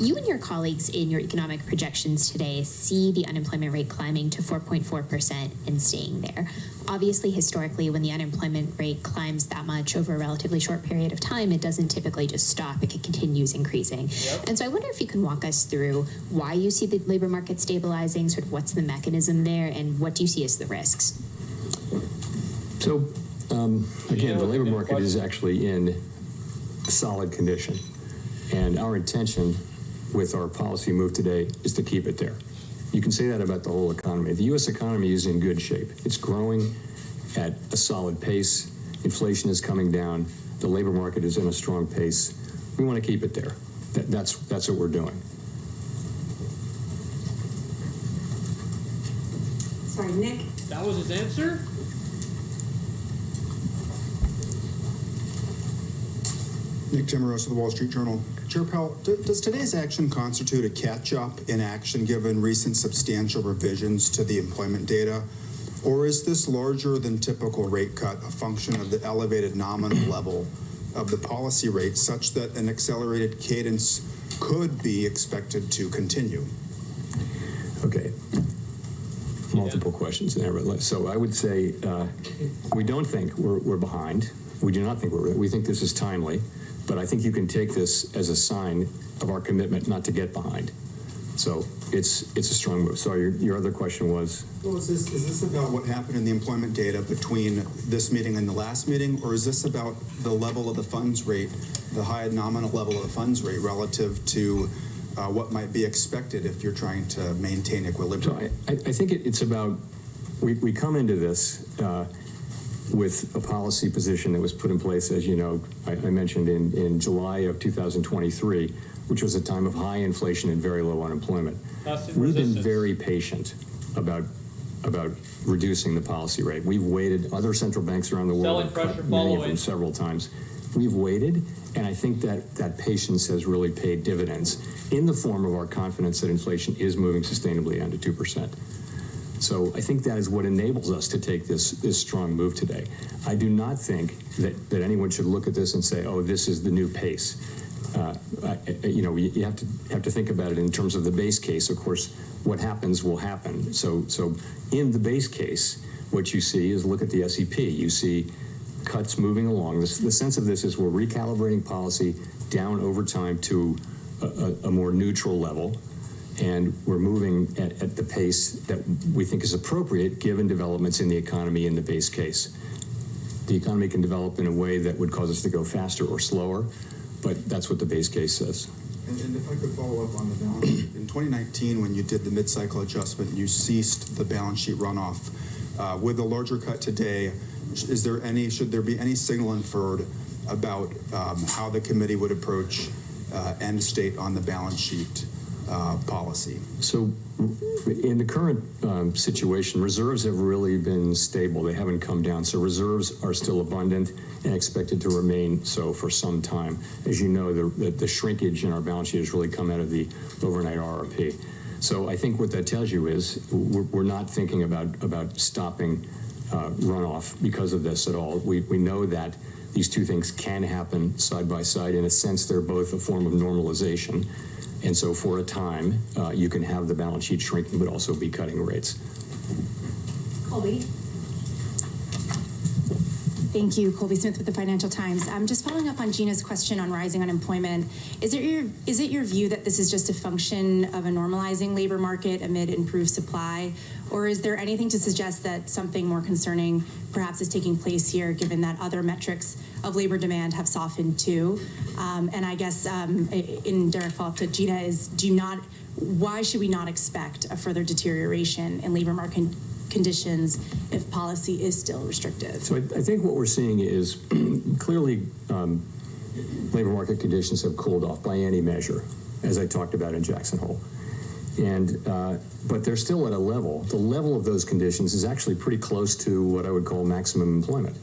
You and your colleagues in your economic projections today see the unemployment rate climbing to 4.4% and staying there. Obviously, historically, when the unemployment rate climbs that much over a relatively short period of time, it doesn't typically just stop. It continues increasing. Yep. And so I wonder if you can walk us through why you see the labor market stabilizing, sort of what's the mechanism there, and what do you see as the risks? So, again, the labor market is actually in solid condition. And our intention with our policy move today is to keep it there. You can say that about the whole economy. The U.S. economy is in good shape. It's growing at a solid pace. Inflation is coming down. The labor market is in a strong pace. We want to keep it there. That's what we're doing. Sorry, Nick. That was his answer? Nick Timmeros of the Wall Street Journal. Chair Powell, does today's action constitute a catch-up in action given recent substantial revisions to the employment data? Or is this larger than typical rate cut a function of the elevated nominal level of the policy rate such that an accelerated cadence could be expected to continue? Okay. Multiple questions there. So I would say we don't think we're behind. We do not think we think this is timely. But I think you can take this as a sign of our commitment not to get behind. So it's a strong move. Sorry, your other question was? Well, is this about what happened in the employment data between this meeting and the last meeting, or is this about the level of the funds rate, the high nominal level of the funds rate relative to what might be expected if you're trying to maintain equilibrium? So I think it's about, we come into this with a policy position that was put in place, as you know, I mentioned in July of 2023, which was a time of high inflation and very low unemployment. We've been very patient about reducing the policy rate. We've waited. Other central banks around the world have cut many of them several times. We've waited, and I think that patience has really paid dividends in the form of our confidence that inflation is moving sustainably down to 2%. So I think that is what enables us to take this strong move today. I do not think that anyone should look at this and say, oh, this is the new pace. You have to think about it in terms of the base case. Of course, what happens will happen. So in the base case, what you see is, look at the SEP. You see cuts moving along. The sense of this is we're recalibrating policy down over time to a more neutral level, and we're moving at the pace that we think is appropriate given developments in the economy in the base case. The economy can develop in a way that would cause us to go faster or slower, but that's what the base case says. And if I could follow up on the balance sheet. In 2019, when you did the mid-cycle adjustment, you ceased the balance sheet runoff. With a larger cut today, should there be any signal inferred about how the committee would approach end state on the balance sheet policy? So in the current situation, reserves have really been stable. They haven't come down. So reserves are still abundant and expected to remain so for some time. As you know, the shrinkage in our balance sheet has really come out of the overnight RRP. So I think what that tells you is we're not thinking about stopping runoff because of this at all. We know that these two things can happen side by side. In a sense, they're both a form of normalization. And so for a time, you can have the balance sheet shrinking, but also be cutting rates. Colby. Thank you. Colby Smith with the Financial Times. Just following up on Gina's question on rising unemployment, is it your view that this is just a function of a normalizing labor market amid improved supply? Or is there anything to suggest that something more concerning perhaps is taking place here, given that other metrics of labor demand have softened too? And I guess in direct follow-up to Gina is, why should we not expect a further deterioration in labor market conditions if policy is still restrictive? So I think what we're seeing is clearly labor market conditions have cooled off by any measure, as I talked about in Jackson Hole. And but they're still at a level. The level of those conditions is actually pretty close to what I would call maximum employment.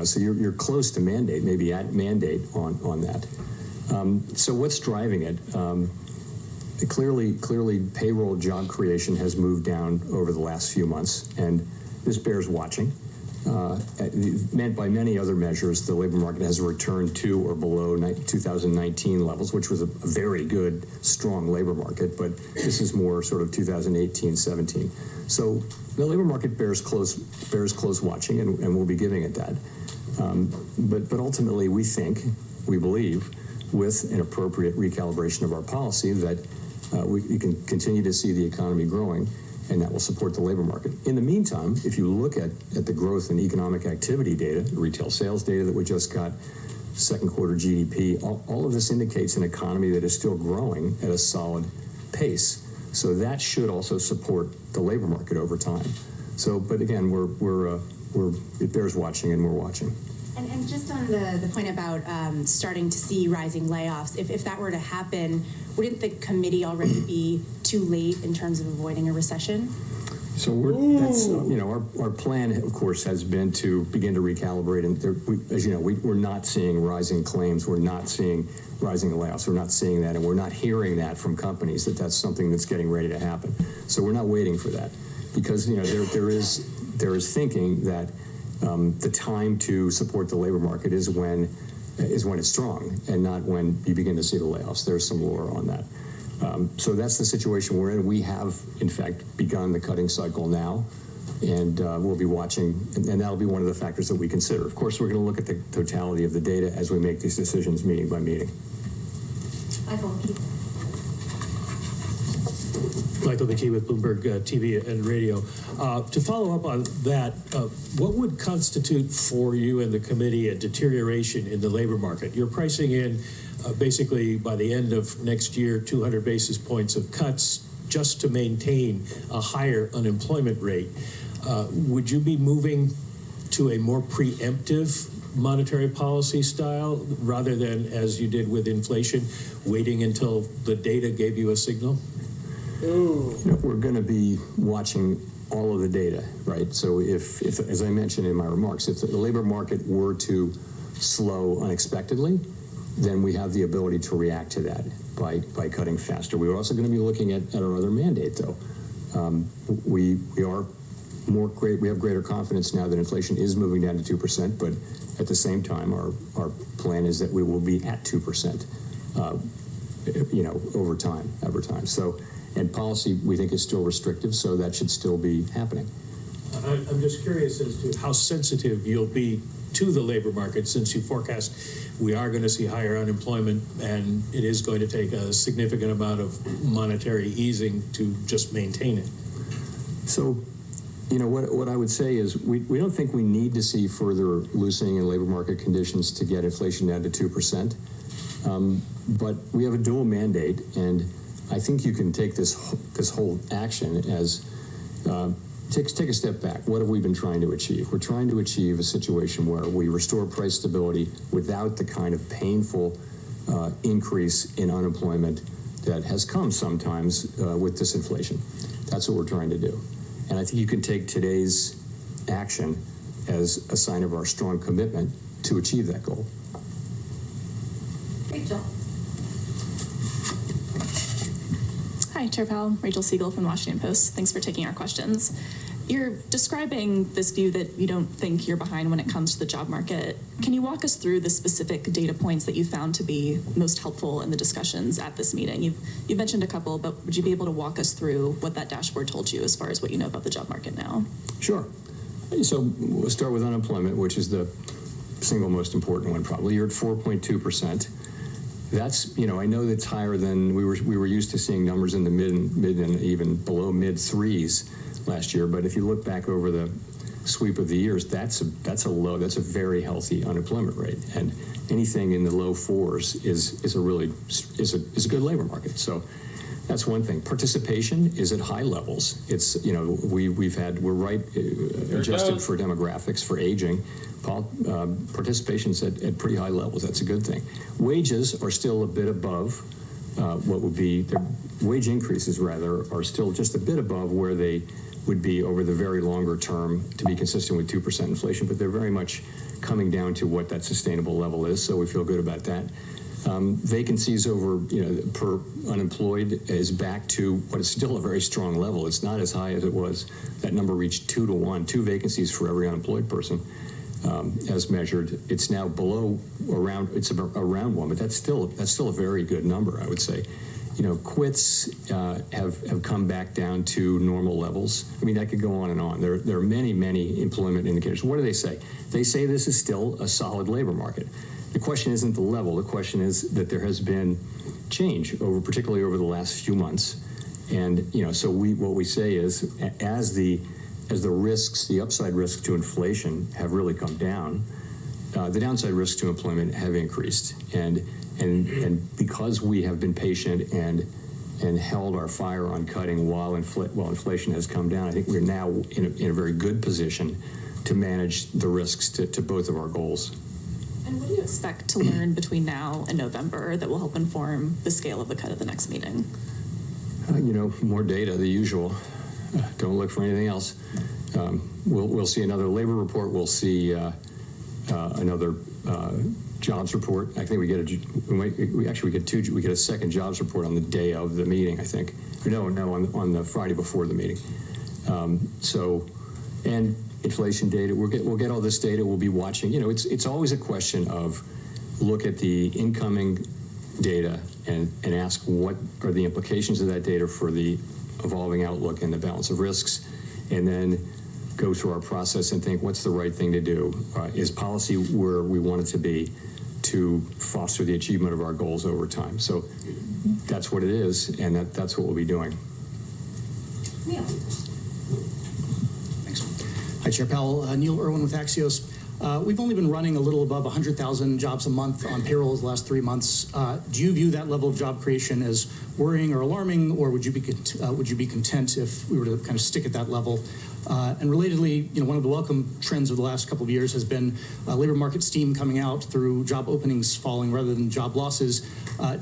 So you're close to mandate, maybe at mandate on that. So what's driving it? Clearly, payroll job creation has moved down over the last few months, and this bears watching. By many other measures, the labor market has returned to or below 2019 levels, which was a very good, strong labor market, but this is more sort of 2018-17. So the labor market bears close watching, and we'll be giving it that. But ultimately, we believe, with an appropriate recalibration of our policy, that we can continue to see the economy growing, and that will support the labor market. In the meantime, if you look at the growth in economic activity data, the retail sales data that we just got, second quarter GDP, all of this indicates an economy that is still growing at a solid pace. So that should also support the labor market over time. So, but again, it bears watching, and we're watching. And just on the point about starting to see rising layoffs, if that were to happen, wouldn't the committee already be too late in terms of avoiding a recession? So our plan, of course, has been to begin to recalibrate. And as you know, we're not seeing rising claims. We're not seeing rising layoffs. We're not seeing that, and we're not hearing that from companies that that's something that's getting ready to happen. So we're not waiting for that, because there is thinking that the time to support the labor market is when it's strong, and not when you begin to see the layoffs. There's some lore on that. So that's the situation we're in. We have, in fact, begun the cutting cycle now, and we'll be watching, and that'll be one of the factors that we consider. Of course, we're going to look at the totality of the data as we make these decisions meeting by meeting. Michael McKee with Bloomberg TV and Radio. To follow up on that, what would constitute for you and the committee a deterioration in the labor market? You're pricing in basically by the end of next year 200 basis points of cuts just to maintain a higher unemployment rate. Would you be moving to a more preemptive monetary policy style rather than, as you did with inflation, waiting until the data gave you a signal? We're going to be watching all of the data, right? So if, as I mentioned in my remarks, if the labor market were to slow unexpectedly, then we have the ability to react to that by cutting faster. We're also going to be looking at our other mandate, though. We have greater confidence now that inflation is moving down to 2%, but at the same time, our plan is that we will be at 2%, over time. So. And policy, we think, is still restrictive, so that should still be happening. I'm just curious as to how sensitive you'll be to the labor market, since you forecast we are going to see higher unemployment and it is going to take a significant amount of monetary easing to just maintain it? So, you know, what I would say is we don't think we need to see further loosening in labor market conditions to get inflation down to 2%. But we have a dual mandate, and I think you can take this whole action as take a step back. What have we been trying to achieve? We're trying to achieve a situation where we restore price stability without the kind of painful increase in unemployment that has come sometimes with disinflation. That's what we're trying to do. And I think you can take today's action as a sign of our strong commitment to achieve that goal. Rachel. Hi, Chair Powell. Rachel Siegel from the Washington Post. Thanks for taking our questions. You're describing this view that you don't think you're behind when it comes to the job market. Can you walk us through the specific data points that you found to be most helpful in the discussions at this meeting? You've mentioned a couple, but would you be able to walk us through what that dashboard told you as far as what you know about the job market now? Sure. So we'll start with unemployment, which is the single most important one probably. You're at 4.2%. That's, you know, I know that's higher than we were used to seeing numbers in the mid and even below mid threes last year. But if you look back over the sweep of the years, that's a very healthy unemployment rate. And anything in the low fours is a good labor market. So that's one thing. Participation is at high levels. It's, you know, we're right adjusted for demographics, for aging. Participation's at pretty high levels. That's a good thing. Wages are still a bit above what would be, the wage increases rather, are still just a bit above where they would be over the very longer term to be consistent with 2% inflation, but they're very much coming down to what that sustainable level is, so we feel good about that. Vacancies over, per unemployed is back to what is still a very strong level. It's not as high as it was. That number reached 2 to 1, 2 vacancies for every unemployed person as measured. It's now below around 1, but that's still a very good number, I would say. Quits have come back down to normal levels. I mean, that could go on and on. There are many employment indicators. What do they say? They say this is still a solid labor market. The question isn't the level. The question is that there has been change particularly over the last few months. And so what we say is as the risks, the upside risks to inflation have really come down, the downside risks to employment have increased. And because we have been patient and held our fire on cutting while inflation has come down, I think we're now in a very good position to manage the risks to both of our goals. And what do you expect to learn between now and November that will help inform the scale of the cut at the next meeting? More data, the usual. Don't look for anything else. We'll see another labor report. We'll see another jobs report. I think we get a second jobs report on the day of the meeting, I think. No, on the Friday before the meeting. And inflation data. We'll get all this data. We'll be watching. It's always a question of look at the incoming data and ask what are the implications of that data for the evolving outlook and the balance of risks, and then go through our process and think what's the right thing to do. Is policy where we want it to be to foster the achievement of our goals over time? So that's what it is, and that's what we'll be doing. Neil. Hi, Chair Powell. Neil Irwin with Axios. We've only been running a little above 100,000 jobs a month on payrolls the last 3 months. Do you view that level of job creation as worrying or alarming, or would you be content if we were to kind of stick at that level? And relatedly, one of the welcome trends of the last couple of years has been labor market steam coming out through job openings falling rather than job losses.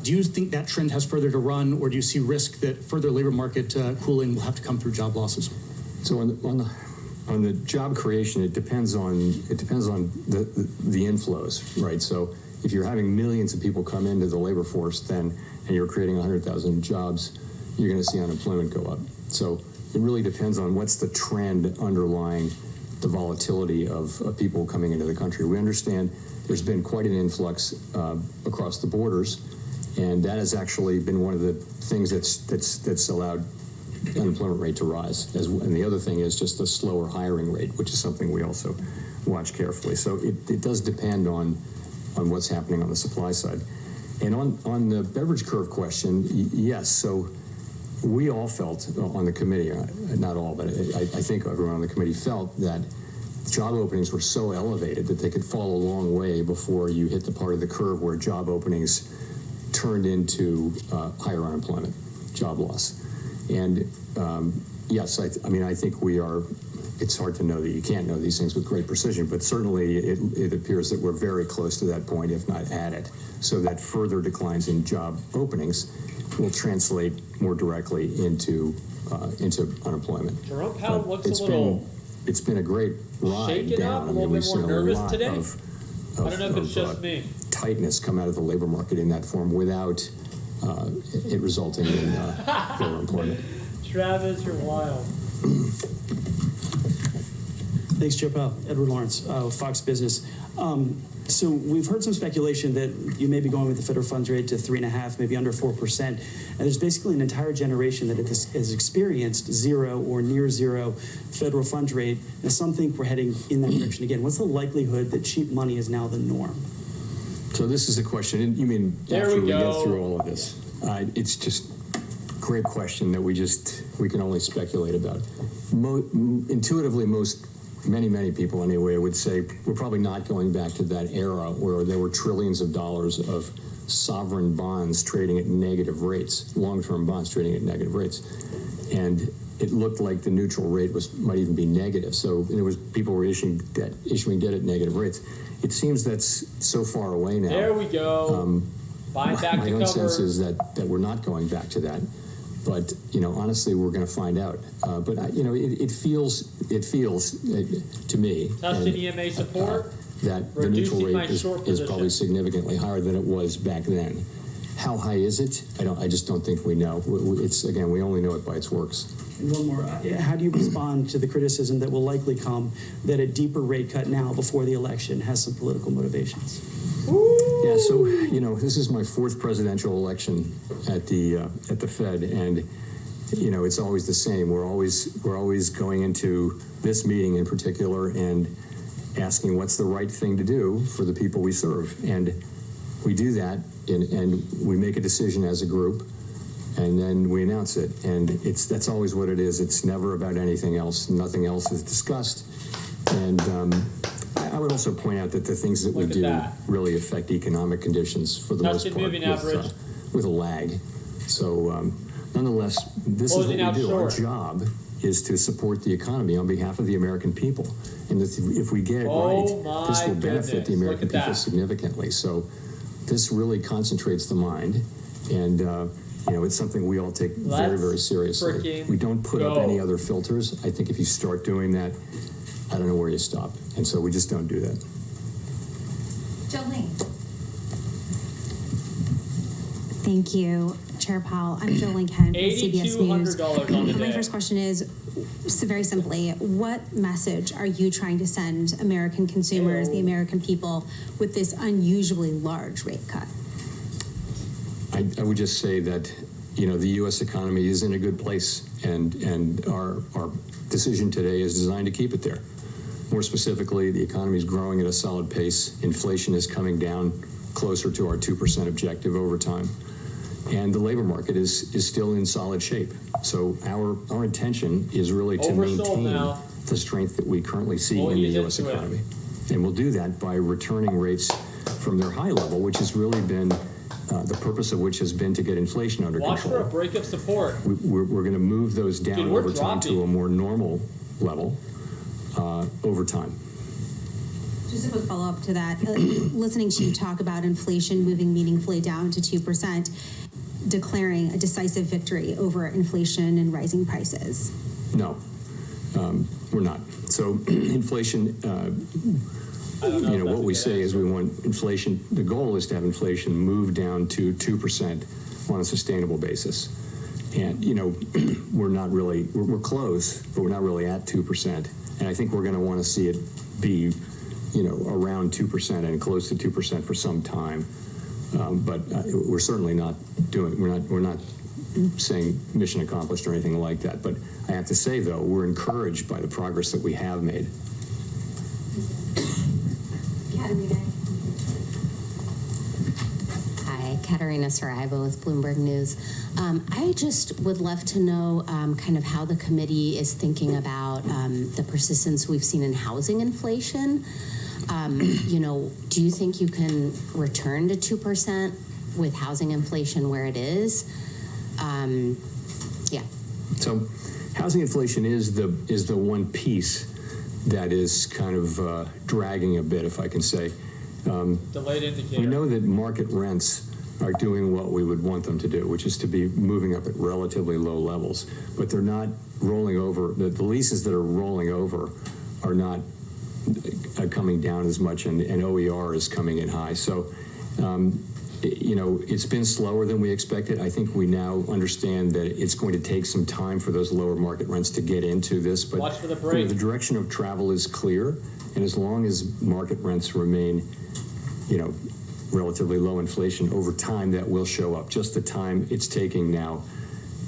Do you think that trend has further to run, or do you see risk that further labor market cooling will have to come through job losses? So on the job creation, it depends on the inflows, right? So if you're having millions of people come into the labor force, and you're creating 100,000 jobs, you're going to see unemployment go up. So it really depends on what's the trend underlying the volatility of people coming into the country. We understand there's been quite an influx across the borders, and that has actually been one of the things that's allowed unemployment rate to rise. And the other thing is just the slower hiring rate, which is something we also watch carefully. So it does depend on what's happening on the supply side. And on the beverage curve question, yes. So we all felt on the committee, not all, but I think everyone on the committee felt that job openings were so elevated that they could fall a long way before you hit the part of the curve where job openings turned into higher unemployment, job loss. And yes, I mean, I think we are, it's hard to know that you can't know these things with great precision, but certainly it appears that we're very close to that point, if not at it, so that further declines in job openings will translate more directly into unemployment. Jerome Powell But looks a little it's been a great ride shaken down. up, a little bit more nervous today. I don't know if it's just me. Tightness come out of the labor market in that form without it resulting in lower employment. Travis, you're wild. Thanks, Chair Powell. Edward Lawrence, Fox Business. So we've heard some speculation that you may be going with the federal funds rate to 3.5%, maybe under 4%. And there's basically an entire generation that has experienced zero or near zero federal funds rate. And some think we're heading in that direction again. What's the likelihood that cheap money is now the norm? So this is a question. You mean after we get through all of this? It's just a great question that we can only speculate about. Intuitively, many people anyway would say we're probably not going back to that era where there were trillions of dollars of sovereign bonds trading at negative rates, long-term bonds trading at negative rates. And it looked like the neutral rate might even be negative. So there was people were issuing debt at negative rates. It seems that's so far away now. There we go. Buy back my to own cover. sense is that we're not going back to that. But honestly, we're going to find out. But it feels to me Testing EMA support. that the neutral rate is position. probably significantly higher than it was back then. How high is it? I just don't think we know. It's again, we only know it by its works. And one more, how do you respond to the criticism that will likely come that a deeper rate cut now before the election has some political motivations? Yeah, so this is my fourth presidential election at the Fed, and it's always the same. We're always going into this meeting in particular and asking what's the right thing to do for the people we serve, and we do that, and we make a decision as a group, and then we announce it, and that's always what it is. It's never about anything else. Nothing else is discussed, and I would also point out that the things that we do really affect economic conditions for the most part with a lag. So nonetheless, this is what we do. Our job is to support the economy on behalf of the American people. And if we get it right, this will benefit the American people significantly. So this really concentrates the mind, and it's something we all take very, very seriously. We don't put up any other filters. I think if you start doing that, I don't know where you stop. And so we just don't do that. Jolene. Thank you, Chair Powell. I'm Jolene Kent with CBS News. My first question is, very simply, what message are you trying to send American consumers, the American people, with this unusually large rate cut? I would just say that, the U.S. economy is in a good place, and our decision today is designed to keep it there. More specifically, the economy is growing at a solid pace. Inflation is coming down closer to our 2% objective over time. And the labor market is still in solid shape. So our intention is really to maintain the strength that we currently see in the U.S. economy. And we'll do that by returning rates from their high level, which has really been the purpose of which has been to get inflation under control. Watch for a break of support. We're going to move those down over time to a more normal level over time. Just a quick follow-up to that. Listening to you talk about inflation moving meaningfully down to 2%, declaring a decisive victory over inflation and rising prices. No, we're not. So inflation, what we say is we want inflation, the goal is to have inflation move down to 2% on a sustainable basis. And, we're not really, we're close, but we're not really at 2%. And I think we're going to want to see it be, around 2% and close to 2% for some time. But we're certainly not we're not saying mission accomplished or anything like that. But I have to say, though, we're encouraged by the progress that we have made. Katerina Saraiva with Bloomberg News. I just would love to know kind of how the committee is thinking about the persistence we've seen in housing inflation. Do you think you can return to 2% with housing inflation where it is? Yeah. So housing inflation is the one piece that is kind of dragging a bit, if I can say. Delayed indicator. We know that market rents are doing what we would want them to do, which is to be moving up at relatively low levels, but they're not rolling over. The leases that are rolling over are not coming down as much, and OER is coming in high. So, it's been slower than we expected. I think we now understand that it's going to take some time for those lower market rents to get into this, but watch for the break. The direction of travel is clear, and as long as market rents remain, relatively low inflation over time, that will show up. Just the time it's taking now,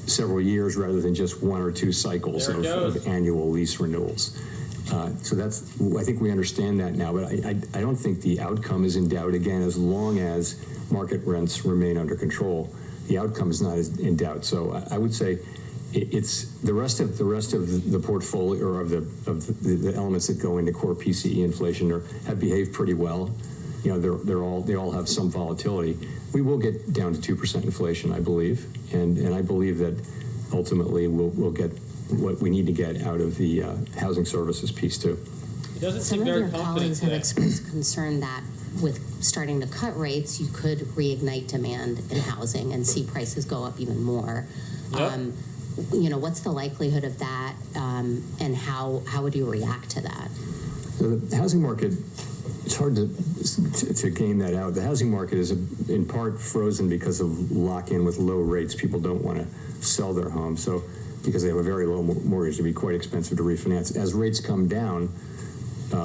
several years rather than just one or two cycles of annual lease renewals. So I think we understand that now, but I don't think the outcome is in doubt. Again, as long as market rents remain under control, the outcome is not in doubt. So I would say it's the rest of the portfolio, or of the elements that go into core PCE inflation have behaved pretty well. They all have some volatility. We will get down to 2% inflation, I believe, and I believe that ultimately we'll get what we need to get out of the housing services piece too. It doesn't Some seem of very your confident colleagues have today. expressed concern that with starting to cut rates, you could reignite demand in housing and see prices go up even more. Yep. What's the likelihood of that, and how would you react to that? So the housing market, it's hard to game that out. The housing market is in part frozen because of lock-in with low rates. People don't want to sell their home, so because they have a very low mortgage, it'd be quite expensive to refinance. As rates come down,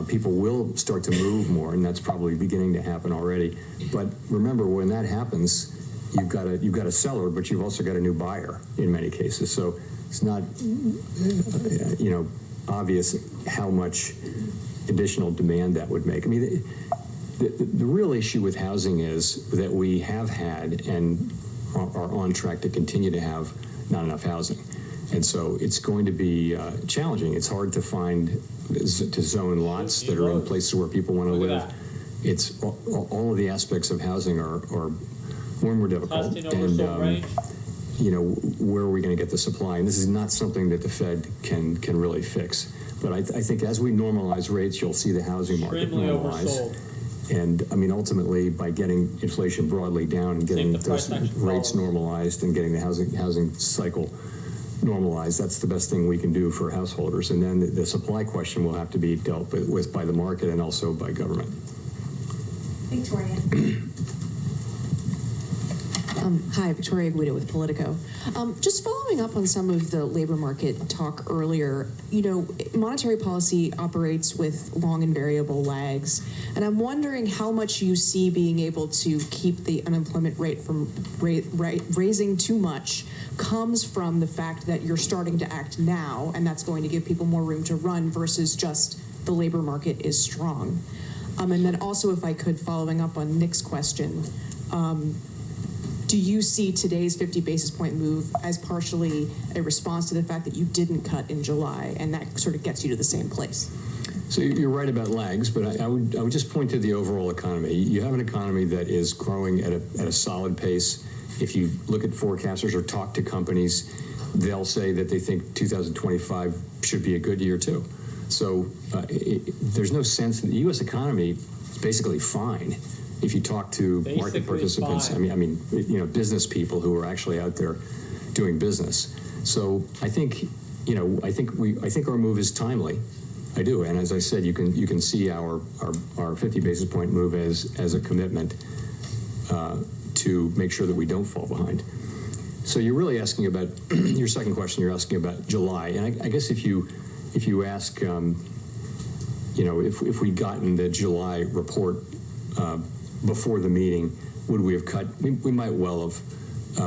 people will start to move more, and that's probably beginning to happen already. But remember, when that happens, you've got a seller, but you've also got a new buyer in many cases. So it's not obvious how much additional demand that would make. I mean, the real issue with housing is that we have had and are on track to continue to have not enough housing. And so it's going to be challenging. It's hard to zone lots that are in places where people want to live. It's all of the aspects of housing are more difficult. And where are we going to get the supply? And this is not something that the Fed can really fix. But I think as we normalize rates, you'll see the housing market normalize. And I mean, ultimately, by getting inflation broadly down and getting those rates normalized and getting the housing cycle normalized, that's the best thing we can do for householders. And then the supply question will have to be dealt with by the market and also by government. Victoria. Hi, Victoria Guido with Politico. Just following up on some of the labor market talk earlier, monetary policy operates with long and variable lags, and I'm wondering how much you see being able to keep the unemployment rate from raising too much comes from the fact that you're starting to act now, and that's going to give people more room to run versus just the labor market is strong. And then also, if I could, following up on Nick's question, do you see today's 50 basis point move as partially a response to the fact that you didn't cut in July, and that sort of gets you to the same place? So you're right about lags, but I would just point to the overall economy. You have an economy that is growing at a solid pace. If you look at forecasters or talk to companies, they'll say that they think 2025 should be a good year too. So there's no sense that the U.S. economy is basically fine. If you talk to market participants, I mean, business people who are actually out there doing business. So I think our move is timely. I do, and as I said, you can see our 50 basis point move as a commitment to make sure that we don't fall behind. So you're really asking about your second question. You're asking about July, and I guess if you ask, if we'd gotten the July report before the meeting, would we have cut? We might well have.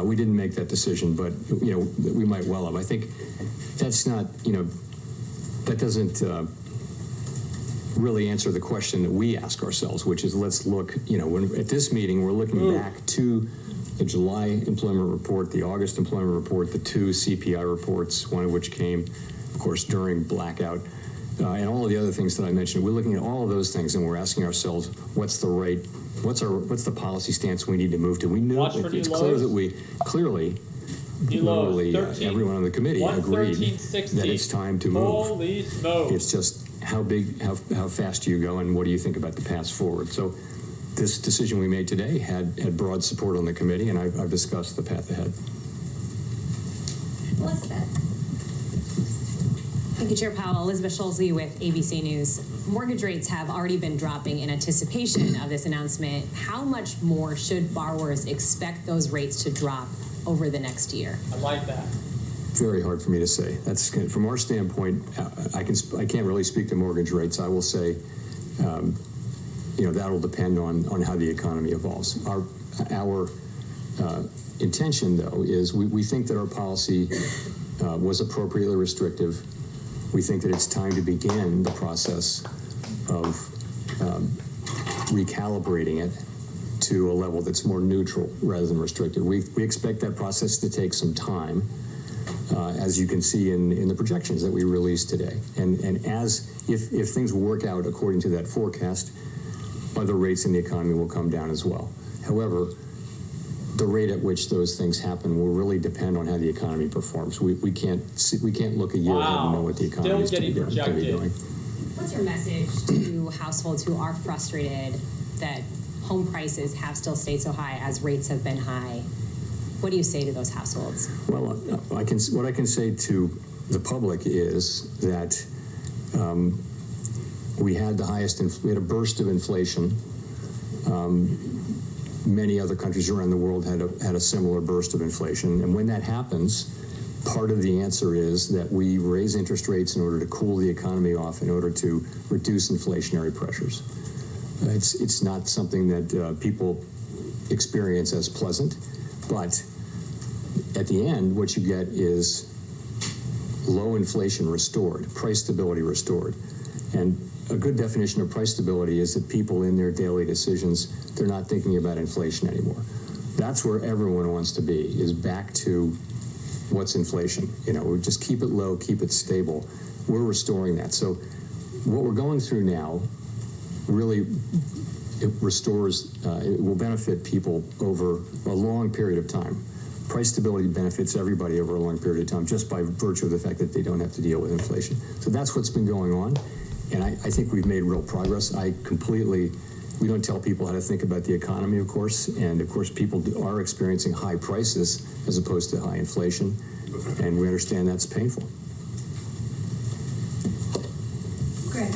We didn't make that decision, but we might well have. I think that's not. That doesn't really answer the question that we ask ourselves, which is let's look. At this meeting, we're looking back to the July employment report, the August employment report, the two CPI reports, one of which came, of course, during blackout, and all of the other things that I mentioned. We're looking at all of those things, and we're asking ourselves, what's the policy stance we need to move to? We knew it's clear that we clearly, literally, everyone on the committee agreed that it's time to move. Holy smokes. It's just how fast do you go, and what do you think about the path forward? So this decision we made today had broad support on the committee, and I've discussed the path ahead. Elizabeth. Thank you, Chair Powell. Elizabeth Schulze with ABC News. Mortgage rates have already been dropping in anticipation of this announcement. How much more should borrowers expect those rates to drop over the next year? I like that. Very hard for me to say. That's from our standpoint. I can't really speak to mortgage rates. I will say, that'll depend on how the economy evolves. Our intention, though, is we think that our policy was appropriately restrictive. We think that it's time to begin the process of recalibrating it to a level that's more neutral rather than restrictive. We expect that process to take some time, as you can see in the projections that we released today. And if things work out according to that forecast, other rates in the economy will come down as well. However, the rate at which those things happen will really depend on how the economy performs. We can't look a year ahead and know what the economy is going to be doing. What's your message to households who are frustrated that home prices have still stayed so high as rates have been high? What do you say to those households? Well, what I can say to the public is that we had a burst of inflation. Many other countries around the world had a similar burst of inflation, and when that happens, part of the answer is that we raise interest rates in order to cool the economy off, in order to reduce inflationary pressures. It's not something that people experience as pleasant, but at the end, what you get is low inflation restored, price stability restored. And a good definition of price stability is that people in their daily decisions, they're not thinking about inflation anymore. That's where everyone wants to be, is back to what's inflation. We just keep it low, keep it stable. We're restoring that. So what we're going through now really, it restores, it will benefit people over a long period of time. Price stability benefits everybody over a long period of time just by virtue of the fact that they don't have to deal with inflation. So that's what's been going on. And I think we've made real progress. We don't tell people how to think about the economy, of course. And of course, people are experiencing high prices as opposed to high inflation. And we understand that's painful. Greg.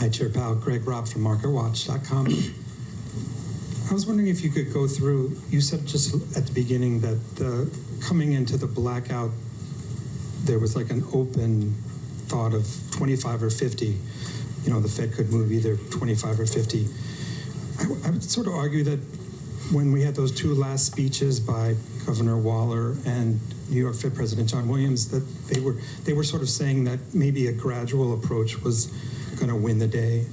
Hi, Chair Powell. Greg Robb from MarketWatch.com. I was wondering if you could go through, you said just at the beginning that coming into the blackout, there was like an open thought of 25 or 50. The Fed could move either 25 or 50. I would sort of argue that when we had those two last speeches by Governor Waller and New York Fed President John Williams, that they were sort of saying that maybe a gradual approach was going to win the day.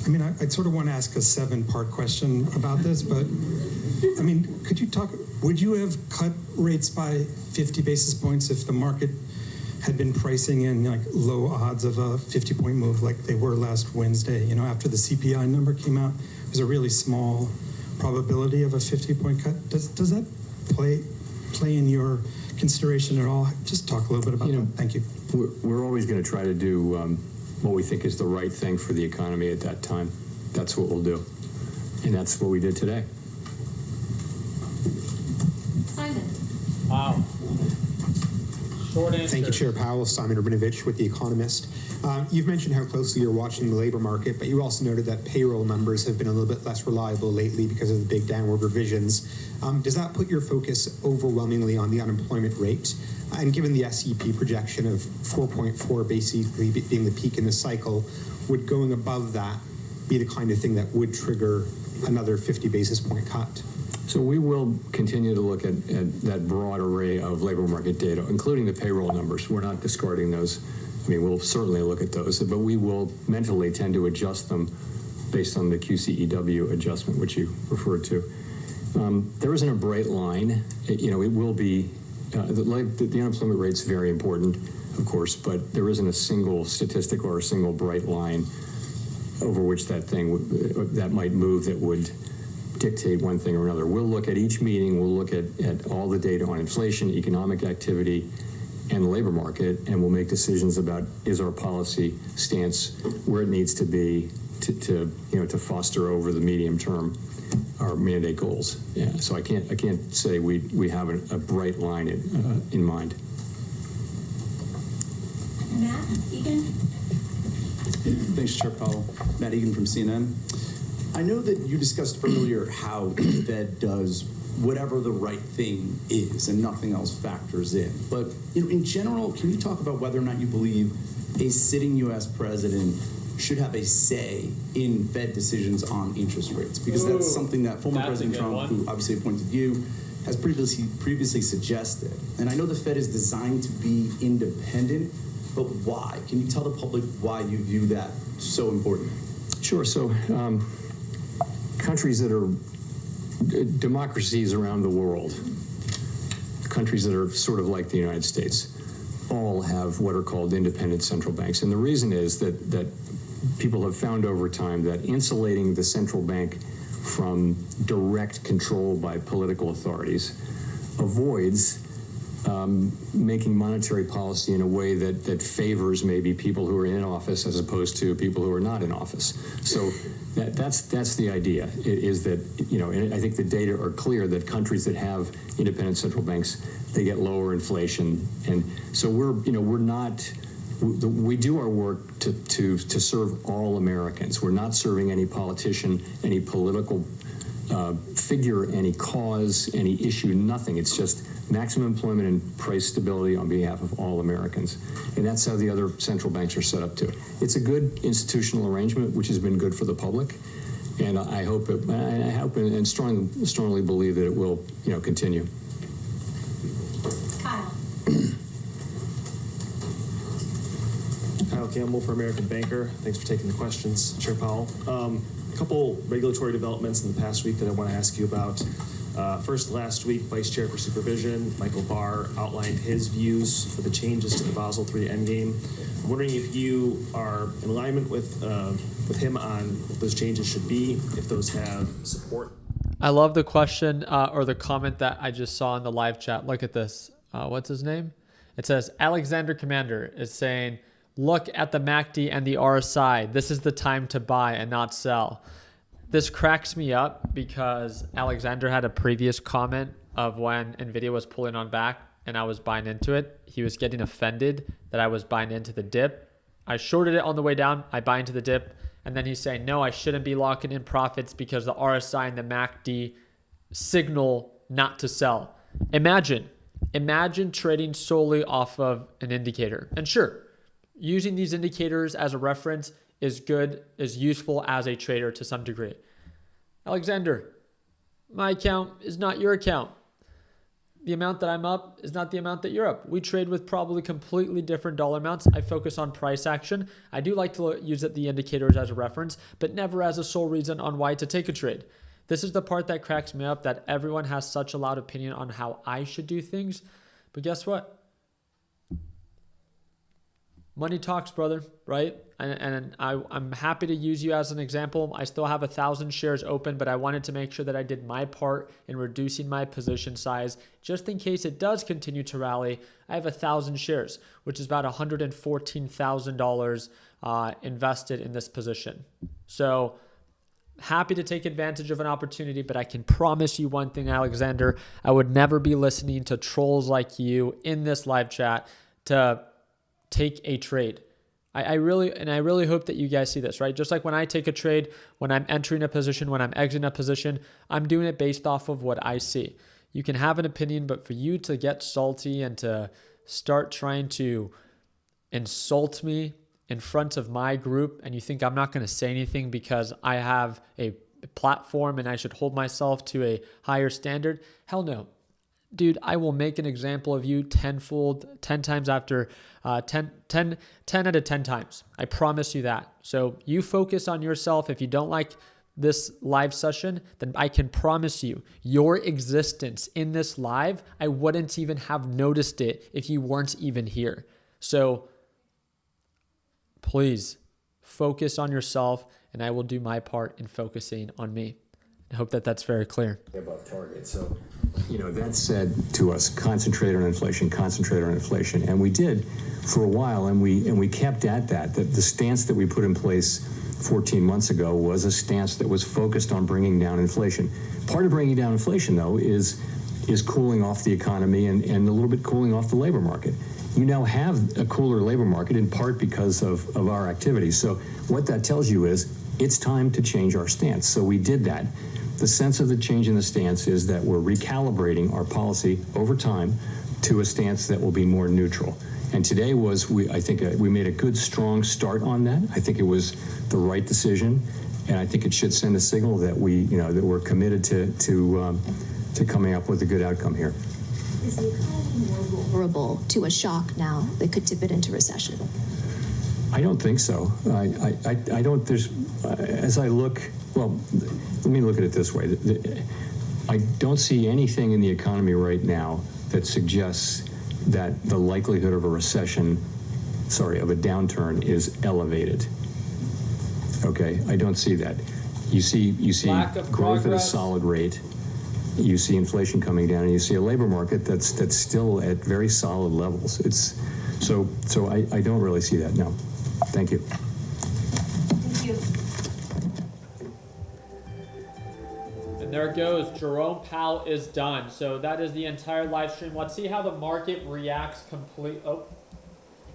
I mean, I sort of want to ask a 7-part question about this, but I mean, could you talk, would you have cut rates by 50 basis points if the market had been pricing in like low odds of a 50-point move like they were last Wednesday? After the CPI number came out, it was a really small probability of a 50-point cut. Does that play in your consideration at all? Just talk a little bit about that. Thank you. We're always going to try to do what we think is the right thing for the economy at that time. That's what we'll do. And that's what we did today. Simon. Wow. Short answer. Thank you, Chair Powell. Simon Rabinovich with The Economist. You've mentioned how closely you're watching the labor market, but you also noted that payroll numbers have been a little bit less reliable lately because of the big downward revisions. Does that put your focus overwhelmingly on the unemployment rate? And given the SEP projection of 4.4 basically being the peak in the cycle, would going above that be the kind of thing that would trigger another 50 basis point cut? So we will continue to look at that broad array of labor market data, including the payroll numbers. We're not discarding those. I mean, we'll certainly look at those, but we will mentally tend to adjust them based on the QCEW adjustment, which you referred to. There isn't a bright line. It will be, the unemployment rate's very important, of course, but there isn't a single statistic or a single bright line over which that might move that would dictate one thing or another. We'll look at each meeting, we'll look at all the data on inflation, economic activity, and the labor market, and we'll make decisions about is our policy stance where it needs to be to foster over the medium term our mandate goals. Yeah, so I can't say we have a bright line in mind. Matt Egan. Thanks, Chair Powell. Matt Egan from CNN. I know that you discussed earlier how the Fed does whatever the right thing is and nothing else factors in. But in general, can you talk about whether or not you believe a sitting U.S. president should have a say in Fed decisions on interest rates? Because that's something that former President Trump, who obviously appointed you, has previously suggested. And I know the Fed is designed to be independent, but why? Can you tell the public why you view that so important? Sure. So countries that are democracies around the world, countries that are sort of like the United States, all have what are called independent central banks. And the reason is that people have found over time that insulating the central bank from direct control by political authorities avoids making monetary policy in a way that favors maybe people who are in office as opposed to people who are not in office. So that's the idea, is that, and I think the data are clear that countries that have independent central banks, they get lower inflation. And so we do our work to serve all Americans. We're not serving any politician, any political figure, any cause, any issue, nothing. It's just maximum employment and price stability on behalf of all Americans. And that's how the other central banks are set up too. It's a good institutional arrangement, which has been good for the public. And I hope and strongly believe that it will, continue. Kyle Campbell for American Banker. Thanks for taking the questions, Chair Powell. A couple regulatory developments in the past week that I want to ask you about. First, last week, Vice Chair for Supervision, Michael Barr, outlined his views for the changes to the Basel III Endgame. I'm wondering if you are in alignment with him on what those changes should be, if those have support. I love the question or the comment that I just saw in the live chat. Look at this. What's his name? It says, Alexander Commander is saying, look at the MACD and the RSI. This is the time to buy and not sell. This cracks me up because Alexander had a previous comment of when NVIDIA was pulling on back and I was buying into it. He was getting offended that I was buying into the dip. I shorted it on the way down. I buy into the dip. And then he's saying, no, I shouldn't be locking in profits because the RSI and the MACD signal not to sell. Imagine trading solely off of an indicator. And sure, using these indicators as a reference is good, is useful as a trader to some degree. Alexander, my account is not your account. The amount that I'm up is not the amount that you're up. We trade with probably completely different dollar amounts. I focus on price action. I do like to use the indicators as a reference, but never as a sole reason on why to take a trade. This is the part that cracks me up, that everyone has such a loud opinion on how I should do things. But guess what? Money talks, brother, right? And I'm happy to use you as an example. I still have 1,000 shares open, but I wanted to make sure that I did my part in reducing my position size. Just in case it does continue to rally, I have 1,000 shares, which is about $114,000 invested in this position. So happy to take advantage of an opportunity, but I can promise you one thing, Alexander, I would never be listening to trolls like you in this live chat to take a trade. I really hope that you guys see this, right? Just like when I take a trade, when I'm entering a position, when I'm exiting a position, I'm doing it based off of what I see. You can have an opinion, but for you to get salty and to start trying to insult me in front of my group, and you think I'm not going to say anything because I have a platform and I should hold myself to a higher standard, hell no. dude, I will make an example of you tenfold, 10 times after 10 out of 10 times. I promise you that. So you focus on yourself. If you don't like this live session, then I can promise you your existence in this live, I wouldn't even have noticed it if you weren't even here. So please focus on yourself, and I will do my part in focusing on me. I hope that that's very clear. Above target. So, that said to us, concentrate on inflation, and we did for a while, and we kept at that. The stance that we put in place 14 months ago was a stance that was focused on bringing down inflation. Part of bringing down inflation, though, is cooling off the economy and a little bit cooling off the labor market. You now have a cooler labor market in part because of our activities. So what that tells you is it's time to change our stance. So we did that. The sense of the change in the stance is that we're recalibrating our policy over time to a stance that will be more neutral. And today I think we made a good, strong start on that. I think it was the right decision, and I think it should send a signal that that we're committed to coming up with a good outcome here. Is the economy more vulnerable to a shock now that could tip it into recession? I don't think so. I don't. As I look. Well, let me look at it this way. I don't see anything in the economy right now that suggests that the likelihood of a downturn is elevated. Okay, I don't see that. You see growth at a solid rate. You see inflation coming down, and you see a labor market that's still at very solid levels. So I don't really see that. No, thank you. Thank you. And there it goes. Jerome Powell is done. So that is the entire live stream. Let's see how the market reacts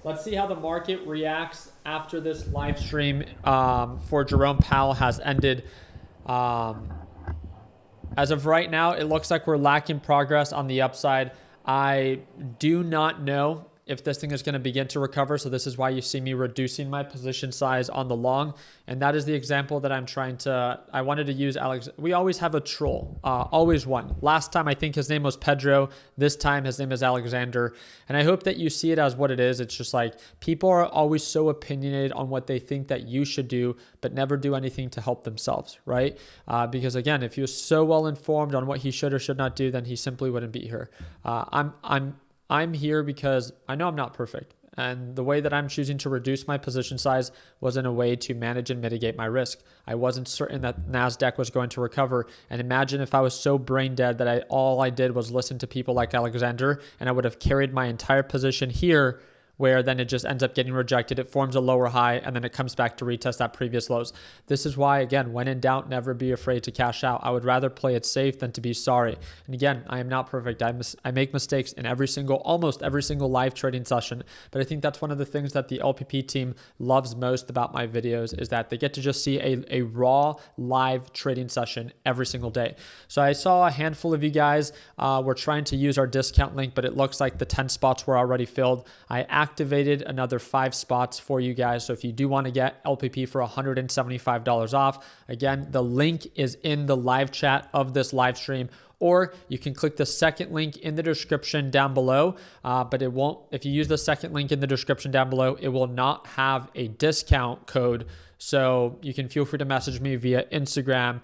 Let's see how the market reacts after this live stream for Jerome Powell has ended. As of right now, it looks like we're lacking progress on the upside. I do not know if this thing is going to begin to recover. So this is why you see me reducing my position size on the long. And that is the example that I wanted to use Alex. We always have a troll, always one. Last time, I think his name was Pedro. This time, his name is Alexander. And I hope that you see it as what it is. It's just like people are always so opinionated on what they think that you should do, but never do anything to help themselves, right? Because again, if he was so well informed on what he should or should not do, then he simply wouldn't be here. I'm here because I know I'm not perfect. And the way that I'm choosing to reduce my position size was in a way to manage and mitigate my risk. I wasn't certain that NASDAQ was going to recover. And imagine if I was so brain dead that all I did was listen to people like Alexander, and I would have carried my entire position here, where then it just ends up getting rejected. It forms a lower high, and then it comes back to retest that previous lows. This is why, again, when in doubt, never be afraid to cash out. I would rather play it safe than to be sorry. And again, I am not perfect. I make mistakes in almost every single live trading session. But I think that's one of the things that the LPP team loves most about my videos is that they get to just see a raw live trading session every single day. So I saw a handful of you guys were trying to use our discount link, but it looks like the 10 spots were already filled. I activated another 5 spots for you guys. So if you do want to get LPP for $175 off, again, the link is in the live chat of this live stream, or you can click the second link in the description down below, but it won't, if you use the second link in the description down below, it will not have a discount code. So you can feel free to message me via Instagram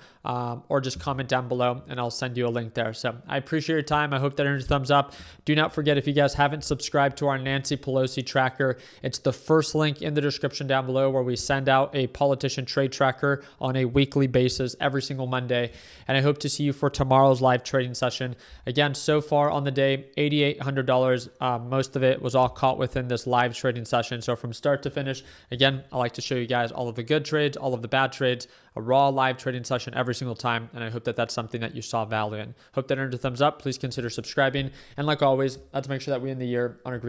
or just comment down below and I'll send you a link there. So I appreciate your time. I hope that earns a thumbs up. Do not forget, if you guys haven't subscribed to our Nancy Pelosi tracker, it's the first link in the description down below where we send out a politician trade tracker on a weekly basis every single Monday. And I hope to see you for tomorrow's live trading session. Again, so far on the day, $8,800. Most of it was all caught within this live trading session. So from start to finish, again, I like to show you guys all of the good trades, all of the bad trades, a raw live trading session every single time. And I hope that that's something that you saw value in. Hope that earned a thumbs up. Please consider subscribing. And like always, let's make sure that we end the year on a great